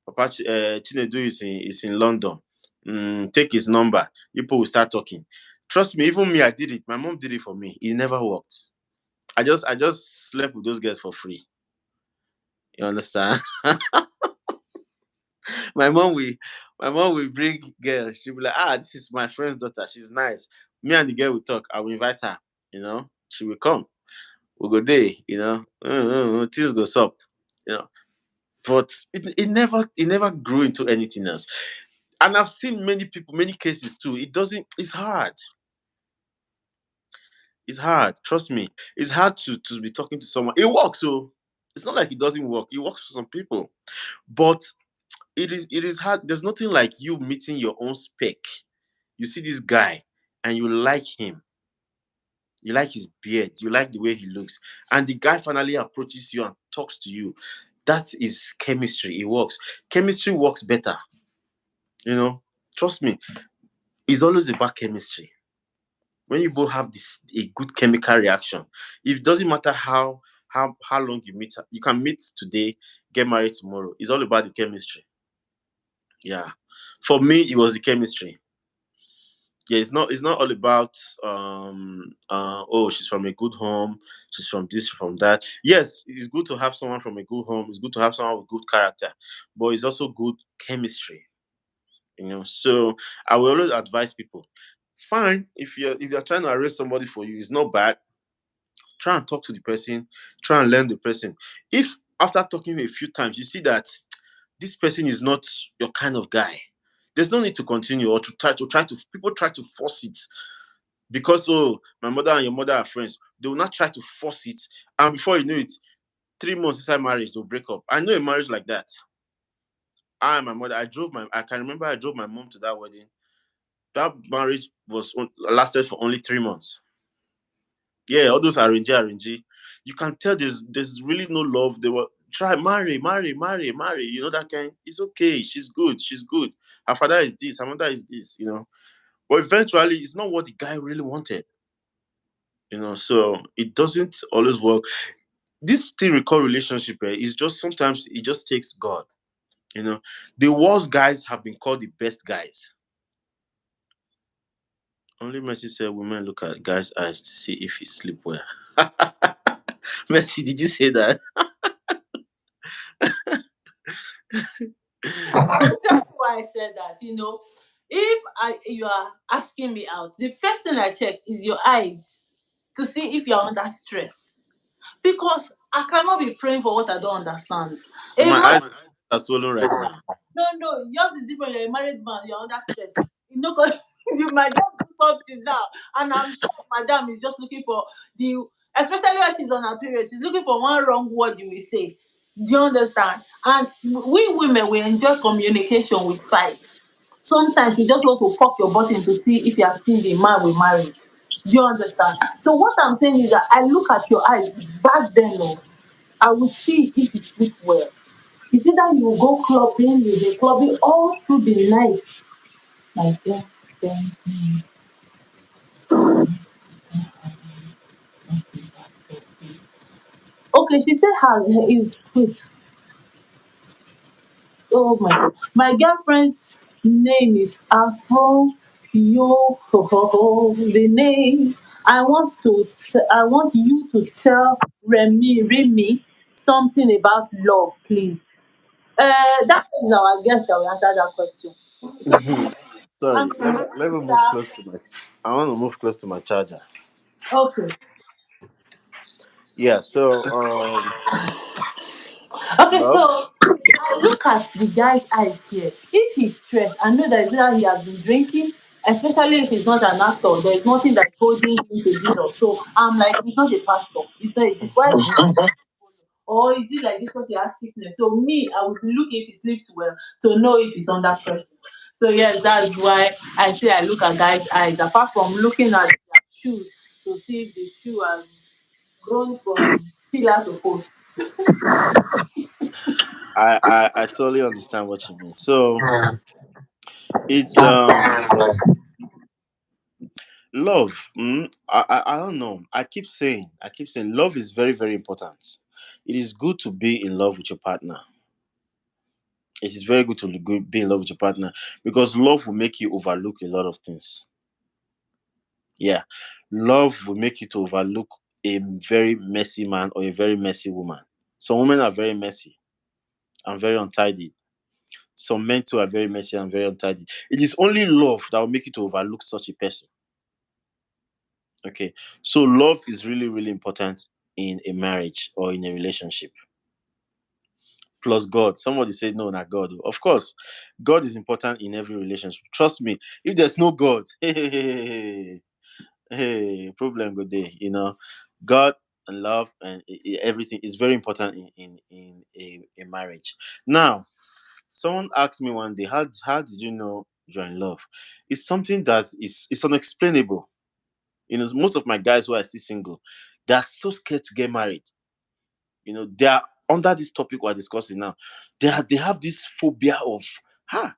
S2: Chinedu is in London. Take his number." People will start talking. Trust me, even me, I did it. My mom did it for me. It never worked. I just slept with those girls for free. You understand? my mom will my mom will bring girls. She'll be like, this is my friend's daughter. She's nice. Me and the girl will talk. I will invite her. She will come. We'll go there. Things goes up. You know, but it never grew into anything else. And I've seen many people, many cases too. It doesn't. It's hard. It's hard. Trust me. It's hard to be talking to someone. It works. So it's not like it doesn't work. It works for some people, but it is hard. There's nothing like you meeting your own spec. You see this guy and you like him. You like his beard. You like the way he looks. And the guy finally approaches you and talks to you. That is chemistry. It works. Chemistry works better. You know, trust me. It's always about chemistry. When you both have this a good chemical reaction, it doesn't matter how long you meet. You can meet today, get married tomorrow. It's all about the chemistry. Yeah. For me, it was the chemistry. Yeah, it's not all about oh, she's from a good home, she's from this, from that. Yes, it's good to have someone from a good home, it's good to have someone with good character, but it's also good chemistry. So I will always advise people, fine, if you're trying to arrange somebody for you, it's not bad. Try and talk to the person, try and learn the person. If after talking a few times you see that this person is not your kind of guy, there's no need to continue or to people try to force it. Because, oh, my mother and your mother are friends, they will not try to force it, and before you know it, 3 months inside marriage they'll break up. I know a marriage like that. I and my mother, I can remember I drove my mom to that wedding. That marriage lasted for only 3 months. Yeah, all those arrange. You can tell there's really no love. They were try marry. That kind. It's okay. She's good. Her father is this. Her mother is this. But eventually, it's not what the guy really wanted. So it doesn't always work. This still recall relationship is just sometimes it just takes God. You know, the worst guys have been called the best guys. Only Mercy said women look at guys' eyes to see if he sleep well. Mercy, did you say that?
S1: I'll tell you why I said that. If you are asking me out, the first thing I check is your eyes to see if you are under stress. Because I cannot be praying for what I don't understand. A
S2: My
S1: man,
S2: eyes are swollen right now.
S1: no, yours is different. You're a married man, you're under stress. Because you might just do something now, and I'm sure madam is just looking for the, especially when she's on her period, she's looking for one wrong word you will say. Do you understand? And we women, we enjoy communication with fight. Sometimes you just want to pop your button to see if you are still the man we married. Do you understand? So what I'm saying is that I look at your eyes back then, I will see if you sleep well. It's either you will go clubbing, you will be clubbing all through the night. My dear friend, okay, she said her is wait. Oh my god. My girlfriend's name is Afro Yo ho ho ho. The name I want you to tell Remy something about love, please. That is our guest that will answer that question. So I'm
S2: Sorry, let me
S1: going
S2: let
S1: to
S2: me move
S1: start.
S2: close to my. I want to move close to my charger.
S1: Okay.
S2: Yeah. So,
S1: Okay,
S2: love.
S1: so I look at the guy's eyes here. If he's stressed, I know that either he has been drinking, especially if he's not an actor. There's nothing that's holding him to Jesus. So I'm like, he's not a pastor. He's not. It's why. Or is it like this because he has sickness? So me, I would look if he sleeps well to know if he's under pressure. So yes, that's why I say I look at guys' eyes. Apart from looking at their shoes to see if the shoe has grown from pillar to post.
S2: I totally understand what you mean. So it's Love. I don't know. I keep saying, love is very, very important. It is good to be in love with your partner. It is very good to be in love with your partner because love will make you overlook a lot of things. Yeah, love will make you to overlook a very messy man or a very messy woman. Some women are very messy and very untidy. Some men too are very messy and very untidy. It is only love that will make you to overlook such a person. Okay, so love is really, really important in a marriage or in a relationship. Plus God. Somebody said no, not God. Of course, God is important in every relationship. Trust me. If there's no God, hey, problem good day. God and love and everything is very important in a marriage. Now, someone asked me one day, how did you know you're in love? It's something that is it's unexplainable. Most of my guys who are still single, they are so scared to get married. They are under this topic we're discussing now. They have this phobia of, I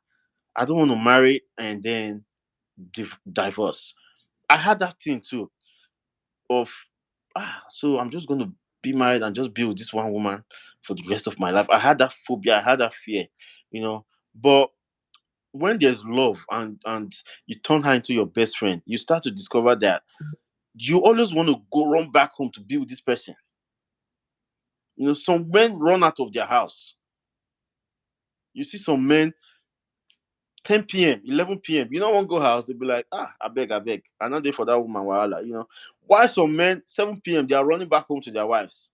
S2: don't want to marry and then divorce. I had that thing too of, so I'm just going to be married and just be with this one woman for the rest of my life. I had that phobia. I had that fear. But when there's love and you turn her into your best friend, you start to discover that you always want to go run back home to be with this person. Some men run out of their house. You see some men 10 p.m., 11 p.m., you don't want to go house, they'll be like, I beg. I'm not there for that woman, wahala. Why some men, 7 p.m., they are running back home to their wives.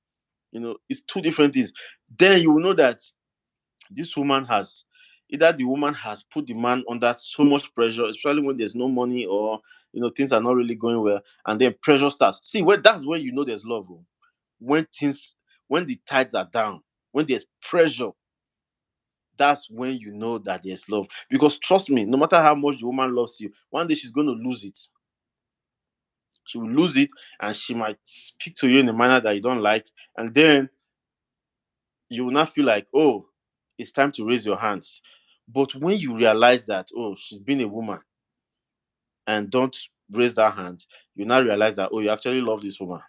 S2: It's two different things. Then you will know that this woman has, either the woman has put the man under so much pressure, especially when there's no money or, things are not really going well. And then pressure starts. See, that's when you know there's love. Oh. When the tides are down, when there's pressure, that's when you know that there's love. Because trust me, no matter how much the woman loves you, one day she's going to lose it. She will lose it and she might speak to you in a manner that you don't like. And then you will not feel like, oh, it's time to raise your hands. But when you realize that, oh, she's been a woman and don't raise that hand, you now realize that, oh, you actually love this woman.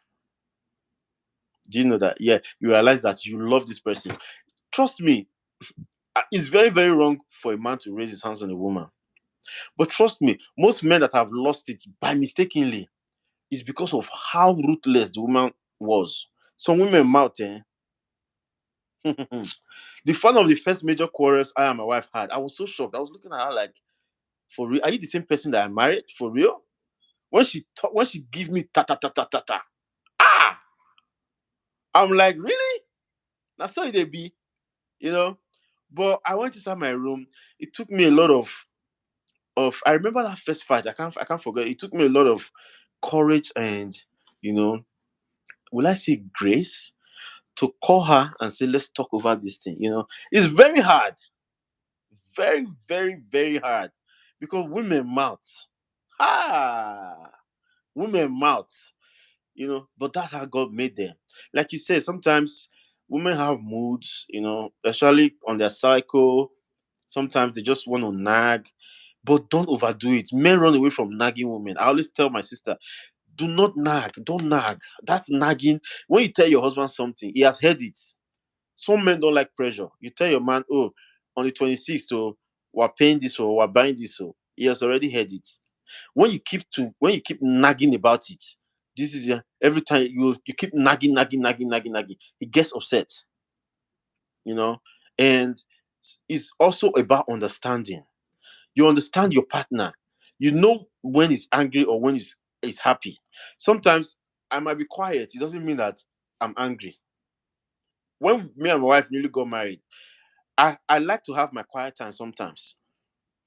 S2: Do you know that? Yeah, you realize that you love this person. Trust me, it's very, very wrong for a man to raise his hands on a woman. But trust me, most men that have lost it by mistakenly is because of how ruthless the woman was. Some women mouth, the fun of the first major quarrels I and my wife had, I was so shocked. I was looking at her like, for real? Are you the same person that I married? For real? When she give me ta ta ta ta ta ta, ah, I'm like, really? That's how they be, you know. But I went inside my room. It took me a lot of. I remember that first fight. I can't forget. It took me a lot of courage and, you know, will I say grace, to call her and say, let's talk over this thing. It's very hard, very, very, very hard, because women mouth, ah, women mouth, but that's how God made them. Like you said, sometimes women have moods, especially on their cycle. Sometimes they just want to nag, but don't overdo it. Men run away from nagging women. I always tell my sister, do not nag, don't nag. That's nagging. When you tell your husband something, he has heard it. Some men don't like pressure. You tell your man, oh, on the 26th, oh, we're paying this or we're buying this, so he has already heard it. When you keep nagging about it, this is every time you keep nagging, nagging, nagging, nagging, nagging, he gets upset, you know. And it's also about understanding. You understand your partner. You know when he's angry or when he's happy. Sometimes I might be quiet. It doesn't mean that I'm angry. When me and my wife newly got married, I like to have my quiet time sometimes.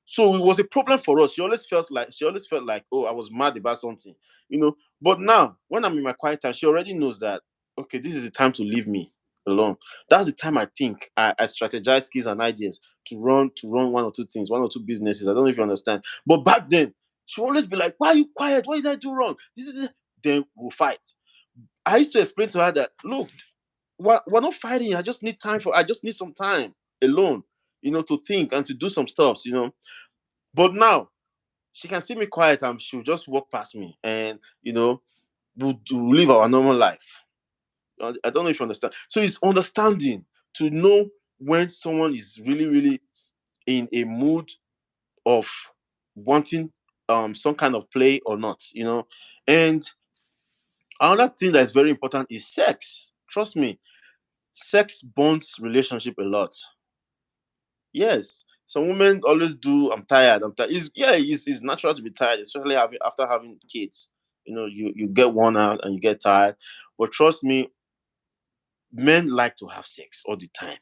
S2: So it was a problem for us. She always felt like, oh, I was mad about something, you know. But now, when I'm in my quiet time, she already knows that, okay, this is the time to leave me alone. That's the time I think I strategize skills and ideas to run one or two things, one or two businesses. I don't know if you understand. But back then, she will always be like, why are you quiet? What did I do wrong? This is this. Then we'll fight. I used to explain to her that, look, we're not fighting. I just need some time alone, to think and to do some stuff. But now She can see me quiet and she'll just walk past me, and we'll live our normal life. I don't know if you understand. So it's understanding to know when someone is really, really in a mood of wanting some kind of play or not. And another thing that is very important is sex. Trust me, sex bonds relationship a lot. Yes. Some women always do. I'm tired. I'm tired. It's natural to be tired, especially after having kids. You get worn out and you get tired. But trust me, men like to have sex all the time.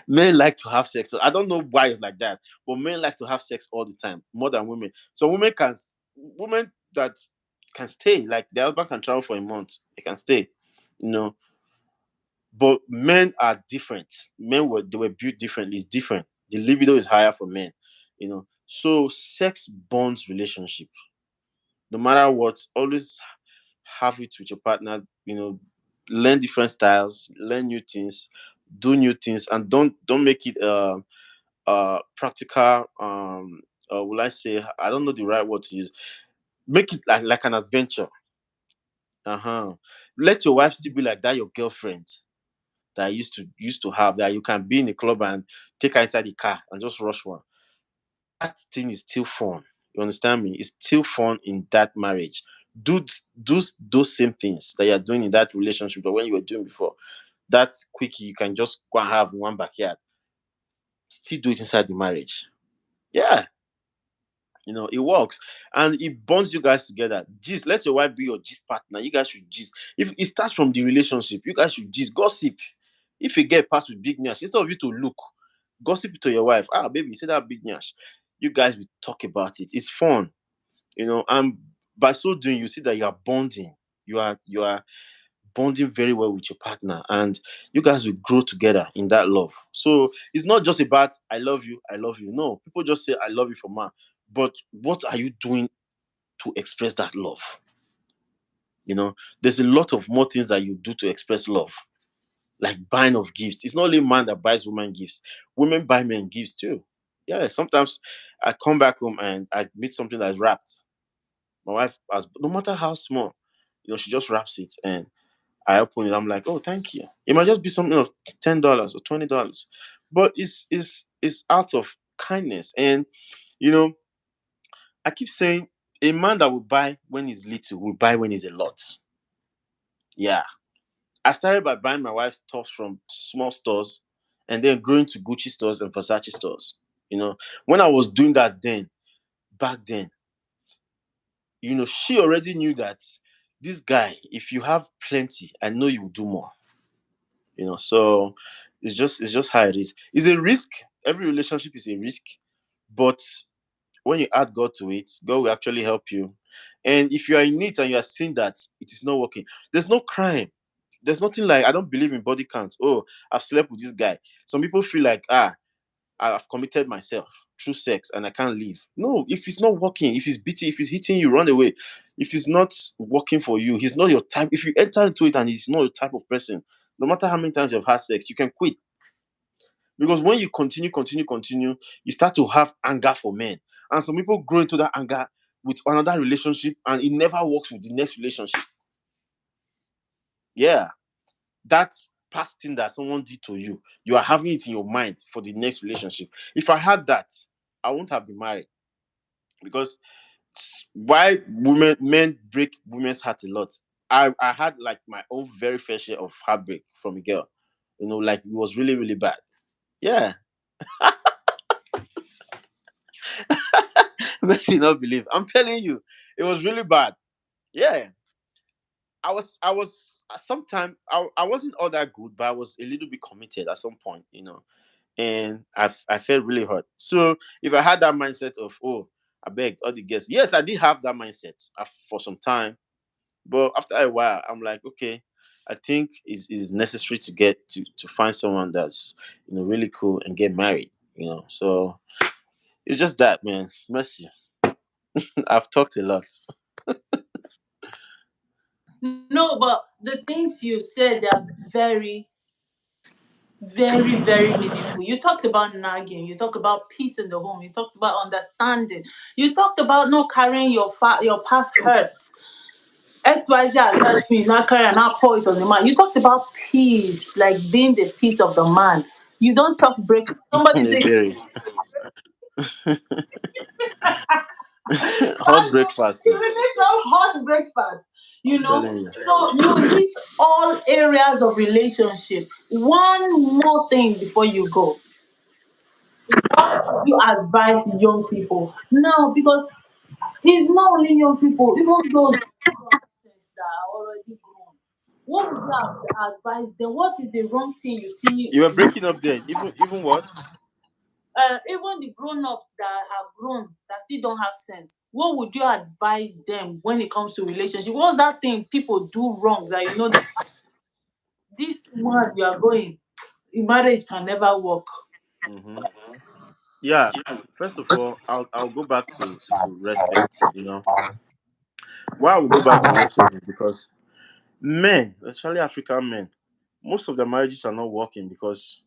S2: Men like to have sex. So I don't know why it's like that, but men like to have sex all the time more than women. So women that can stay, like their husband can travel for a month, they can stay. You know, but men are different. They were built differently. It's different. The libido is higher for men. So sex bonds relationship. No matter what, always have it with your partner. Learn different styles, learn new things, do new things, and don't make it practical. Will I say? I don't know the right word to use. Make it like an adventure. Uh-huh. Let your wife still be like that. Your girlfriend that I used to have, that you can be in the club and take her inside the car and just rush one. That thing is still fun. You understand me? It's still fun in that marriage. Do those same things that you're doing in that relationship, but when you were doing before. That's quickie you can just go and have in one backyard. Still do it inside the marriage. Yeah. It works, and it bonds you guys together. Gist, let your wife be your gist partner. You guys should gist. If it starts from the relationship, you guys should gist, gossip. If you get past with big nyash, instead of you to look, gossip to your wife. Ah, baby, you see that big nyash. You guys will talk about it. It's fun, and by so doing, you see that you are bonding. You are bonding very well with your partner, and you guys will grow together in that love. So it's not just about I love you, I love you. No, people just say I love you for man, but what are you doing to express that love? There's a lot of more things that you do to express love, like buying of gifts. It's not only man that buys women gifts, women buy men gifts too. Yeah, sometimes I come back home and I meet something that's wrapped. My wife has, no matter how small, she just wraps it, and I open it. I'm like, oh, thank you. It might just be something of $10 or $20, but it's out of kindness. And you know, I keep saying a man that will buy when he's little will buy when he's a lot. Yeah, I started by buying my wife's stuff from small stores, and then growing to Gucci stores and Versace stores. When I was doing that back then, she already knew that this guy, if you have plenty, I know you will do more. So it's just how it is. It's a risk. Every relationship is a risk, but when you add God to it, God will actually help you. And if you are in it and you are seeing that it is not working, there's no crime. There's nothing like, I don't believe in body count. Oh, I've slept with this guy. Some people feel like, I've committed myself through sex and I can't leave. No, if it's not working, if he's hitting you, run away. If it's not working for you, he's not your type. If you enter into it and he's not your type of person, no matter how many times you've had sex, you can quit. Because when you continue, you start to have anger for men. And some people grow into that anger with another relationship and it never works with the next relationship. Yeah. That's past thing that someone did to you. You are having it in your mind for the next relationship. If I had that, I wouldn't have been married. Because why men break women's heart a lot. I had like my own very fair share of heartbreak from a girl. Like it was really, really bad. Yeah. Mercy not believe. I'm telling you, it was really bad. Yeah. I was sometime I wasn't all that good, but I was a little bit committed at some point. And I felt really hurt. So if I had that mindset of, oh, I beg all the guests, yes, I did have that mindset for some time, but after a while, I'm like, okay, I think it's necessary to get to find someone that's really cool and get married. So it's just that, man. Mercy. I've talked a lot.
S1: No, but the things you said are very Very, very meaningful. You talked about nagging. You talked about peace in the home. You talked about understanding. You talked about not carrying your past hurts. XYZ has hurt me, not carry and not pour it on the man. You talked about peace, like being the peace of the man. You don't talk break. Somebody say,
S2: Very hot
S1: "That's
S2: breakfast
S1: you
S2: too.
S1: need some hot breakfast." You
S2: I'm
S1: know,
S2: telling you.
S1: so you hit all areas of relationship. One more thing before you go. What do you advise young people now? Because it's not only young people, even those who have sense that are already grown. What would you advise them? What is the wrong thing you see?
S2: You were breaking up then. Even what?
S1: Even the grown-ups that have grown that still don't have sense. What would you advise them when it comes to relationship? What's that thing people do wrong that you know that this one you are going, marriage can never work?
S2: Hmm. Yeah. First of all, I'll go back to respect. Why I will go back to respect is because men, especially African men, most of their marriages are not working because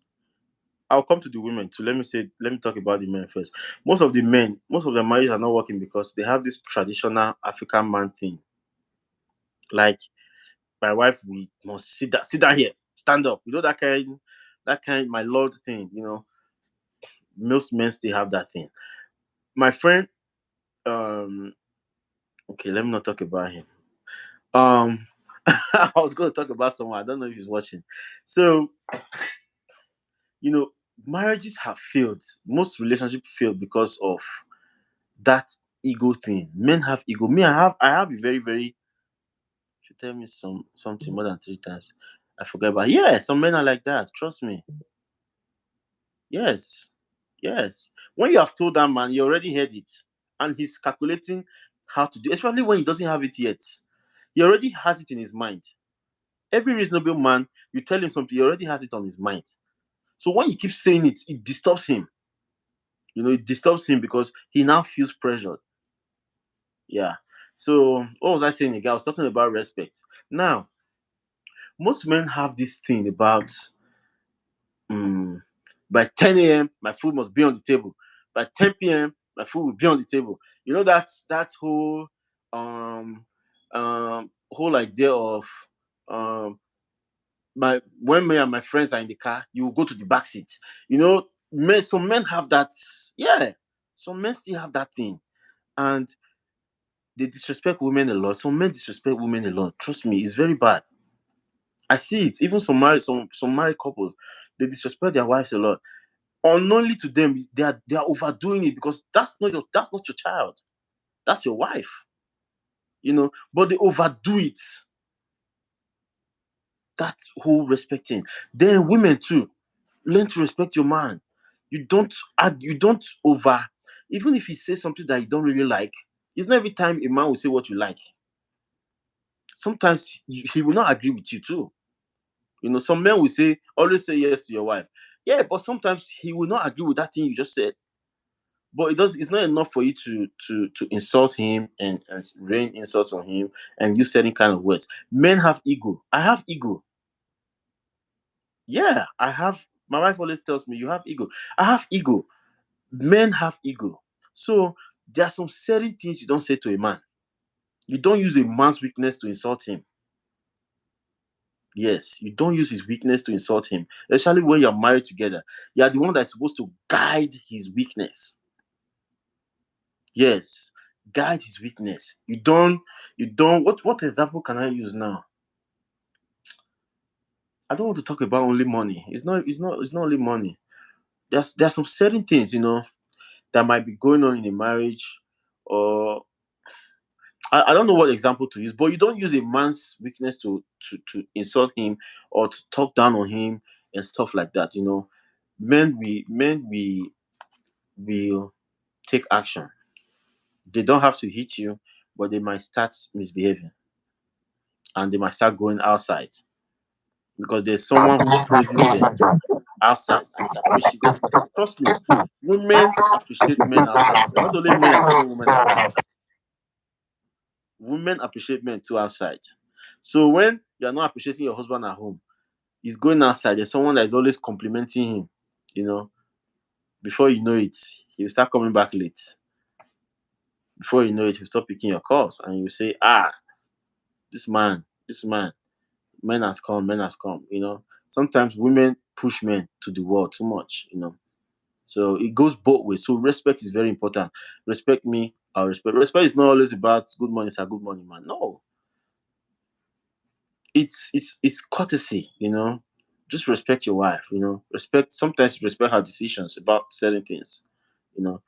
S2: I'll come to the women too. Let me talk about the men first. Most of their marriages are not working because they have this traditional African man thing. Like my wife, we must sit down here, stand up. That kind, my lord thing. Most men still have that thing. My friend, um, okay, let me not talk about him. Um, I was going to talk about someone. I don't know if he's watching. So you know, marriages have failed. Most relationships fail because of that ego thing. Men have ego. Me, I have a very, very. If you tell me something more than 3 times, I forget about. Yeah, some men are like that. Trust me. Yes, yes. When you have told that man, you already heard it, and he's calculating how to do. Especially when he doesn't have it yet, he already has it in his mind. Every reasonable man, you tell him something, he already has it on his mind. So when you keep saying it, it disturbs him. It disturbs him because he now feels pressured. Yeah. So what was I saying again? I was talking about respect. Now, most men have this thing about um, by 10 a.m. my food must be on the table. By 10 p.m. my food will be on the table. That whole idea of um my when me and my friends are in the car, you will go to the back seat. Some men have that. Yeah, some men still have that thing, and they disrespect women a lot. Some men disrespect women a lot. Trust me, it's very bad. I see it. Even some married couples, they disrespect their wives a lot. Unknowingly to them, they are overdoing it because that's not your child. That's your wife. But they overdo it. That's who respecting. Then women too, learn to respect your man. You don't over. Even if he says something that you don't really like, it's not every time a man will say what you like. Sometimes he will not agree with you too. Some men will say, always say yes to your wife. Yeah, but sometimes he will not agree with that thing you just said. But it's not enough for you to insult him and rain insults on him and use certain kind of words. Men have ego. I have ego. Yeah, I have. My wife always tells me, you have ego. I have ego. Men have ego. So there are some certain things you don't say to a man. You don't use a man's weakness to insult him. Yes, you don't use his weakness to insult him, especially when you're married together. You are the one that's supposed to guide his weakness. Yes, guide his weakness. You don't. What example can I use now? I don't want to talk about only money. It's not only money. There's some certain things that might be going on in a marriage, or I don't know what example to use, but you don't use a man's weakness to insult him or to talk down on him and stuff like that. Men will take action. They don't have to hit you, but they might start misbehaving and they might start going outside because there's someone who praises them outside and is appreciated. Trust me, women appreciate men outside. Not only men appreciate women outside, women appreciate men too outside. So when you're not appreciating your husband at home, He's going outside. There's someone that is always complimenting him. You know, before you know it, he'll start coming back late. Before you know it, he'll stop picking your calls, and you say, "Ah, this man, men has come, men has come." Sometimes women push men to the wall too much. So it goes both ways. So respect is very important. Respect me, I'll respect. Respect is not always about good morning, sir, good morning, man. No, it's courtesy. Just respect your wife. Respect. Sometimes respect her decisions about certain things. You know,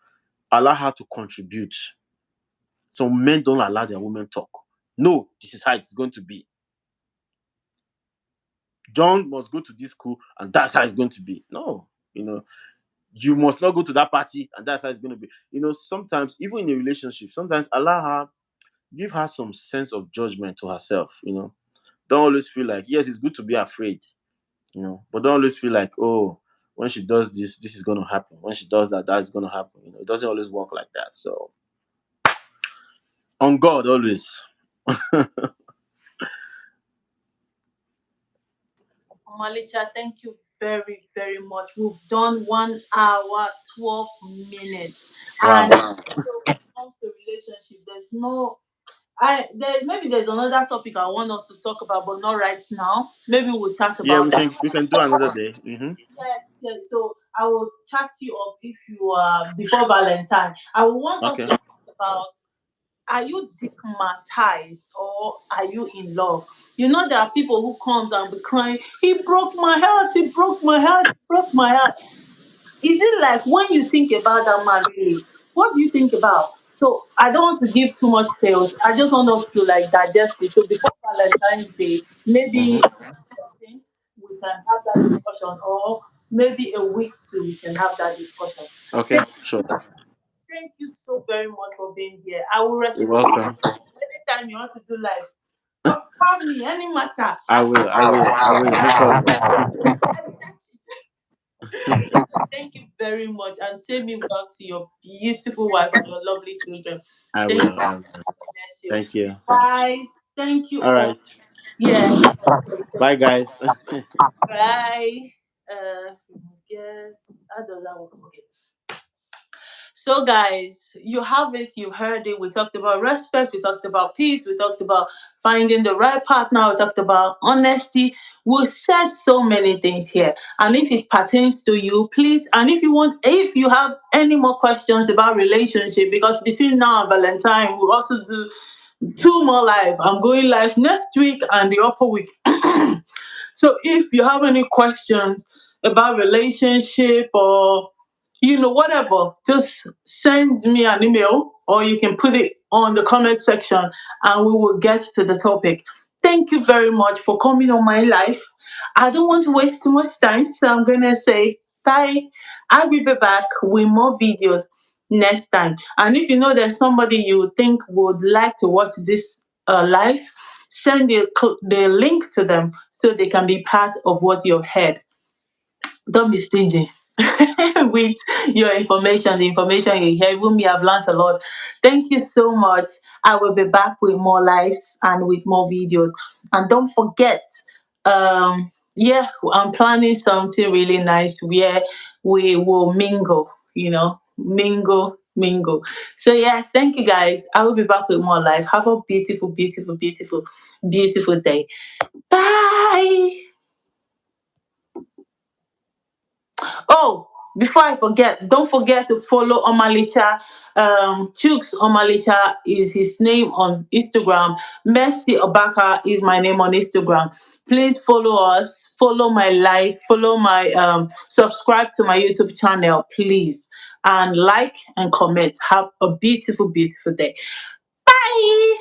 S2: allow her to contribute. Some men don't allow their women talk. No, this is how it's going to be. John must go to this school, and that's how it's going to be. No, you must not go to that party, and that's how it's going to be. Sometimes even in a relationship, sometimes allow her, give her some sense of judgment to herself. Don't always feel like, yes, it's good to be afraid. But don't always feel like, oh, when she does this, this is going to happen. When she does that, that's going to happen. It doesn't always work like that. So on God always.
S1: Omalicha, thank you very, very much. We've done 1 hour, 12 minutes.
S2: Wow.
S1: And when it comes to relationship, there's no maybe there's another topic I want us to talk about, but not right now. Maybe we'll chat
S2: Yeah,
S1: about
S2: we
S1: that.
S2: can we can do another day.
S1: Yes, yes. So I will chat you up if you are before Valentine. I will want us to
S2: Okay.
S1: talk about, are you stigmatized or are you in love? There are people who comes and be crying, he broke my heart, he broke my heart, he broke my heart. Is it like when you think about that man, really, what do you think about? So I don't want to give too much sales. I just want us to like digest it. So before Valentine's Day, maybe
S2: Mm-hmm.
S1: 14th, we can have that discussion, or maybe a week too, we can have that discussion.
S2: Okay.
S1: Thank,
S2: Sure.
S1: thank you so very much for being here. I will
S2: You're
S1: reciprocate
S2: welcome.
S1: anytime you want to do live. Call me, any matter.
S2: I will. I will. I will. No problem.
S1: I chat it. Thank you very much, and send me well to your beautiful wife and your lovely children.
S2: I
S1: Thank you.
S2: will. I will.
S1: Bless you.
S2: Thank you.
S1: Guys, thank you
S2: All
S1: all.
S2: right.
S1: Yes.
S2: Bye, guys.
S1: Bye. Yes. How does that work? Okay. So, guys, you have it, you heard it. We talked about respect, we talked about peace, we talked about finding the right partner, we talked about honesty. We said so many things here. And if it pertains to you, please, and if you have any more questions about relationship, because between now and Valentine, we'll also do two more live. I'm going live next week and the upper week. So if you have any questions about relationship or whatever, just send me an email or you can put it on the comment section and we will get to the topic. Thank you very much for coming on my life. I don't want to waste too much time, so I'm gonna say bye. I will be back with more videos next time. And if you know there's somebody you think would like to watch this live, send the link to them so they can be part of what you've heard. Don't be stingy with your information, the information you hear. Even me, I've learned a lot. Thank you so much. I will be back with more lives and with more videos. And don't forget, yeah, I'm planning something really nice where we will mingle, mingle. So yes, thank you guys. I will be back with more live. Have a beautiful, beautiful, beautiful, beautiful day. Bye. Oh, before I forget, don't forget to follow Omalicha. Chuks Omalicha is his name on Instagram. Mercy Obaka is my name on Instagram. Please follow us, follow my life, follow my subscribe to my YouTube channel, please. And like and comment. Have a beautiful, beautiful day. Bye.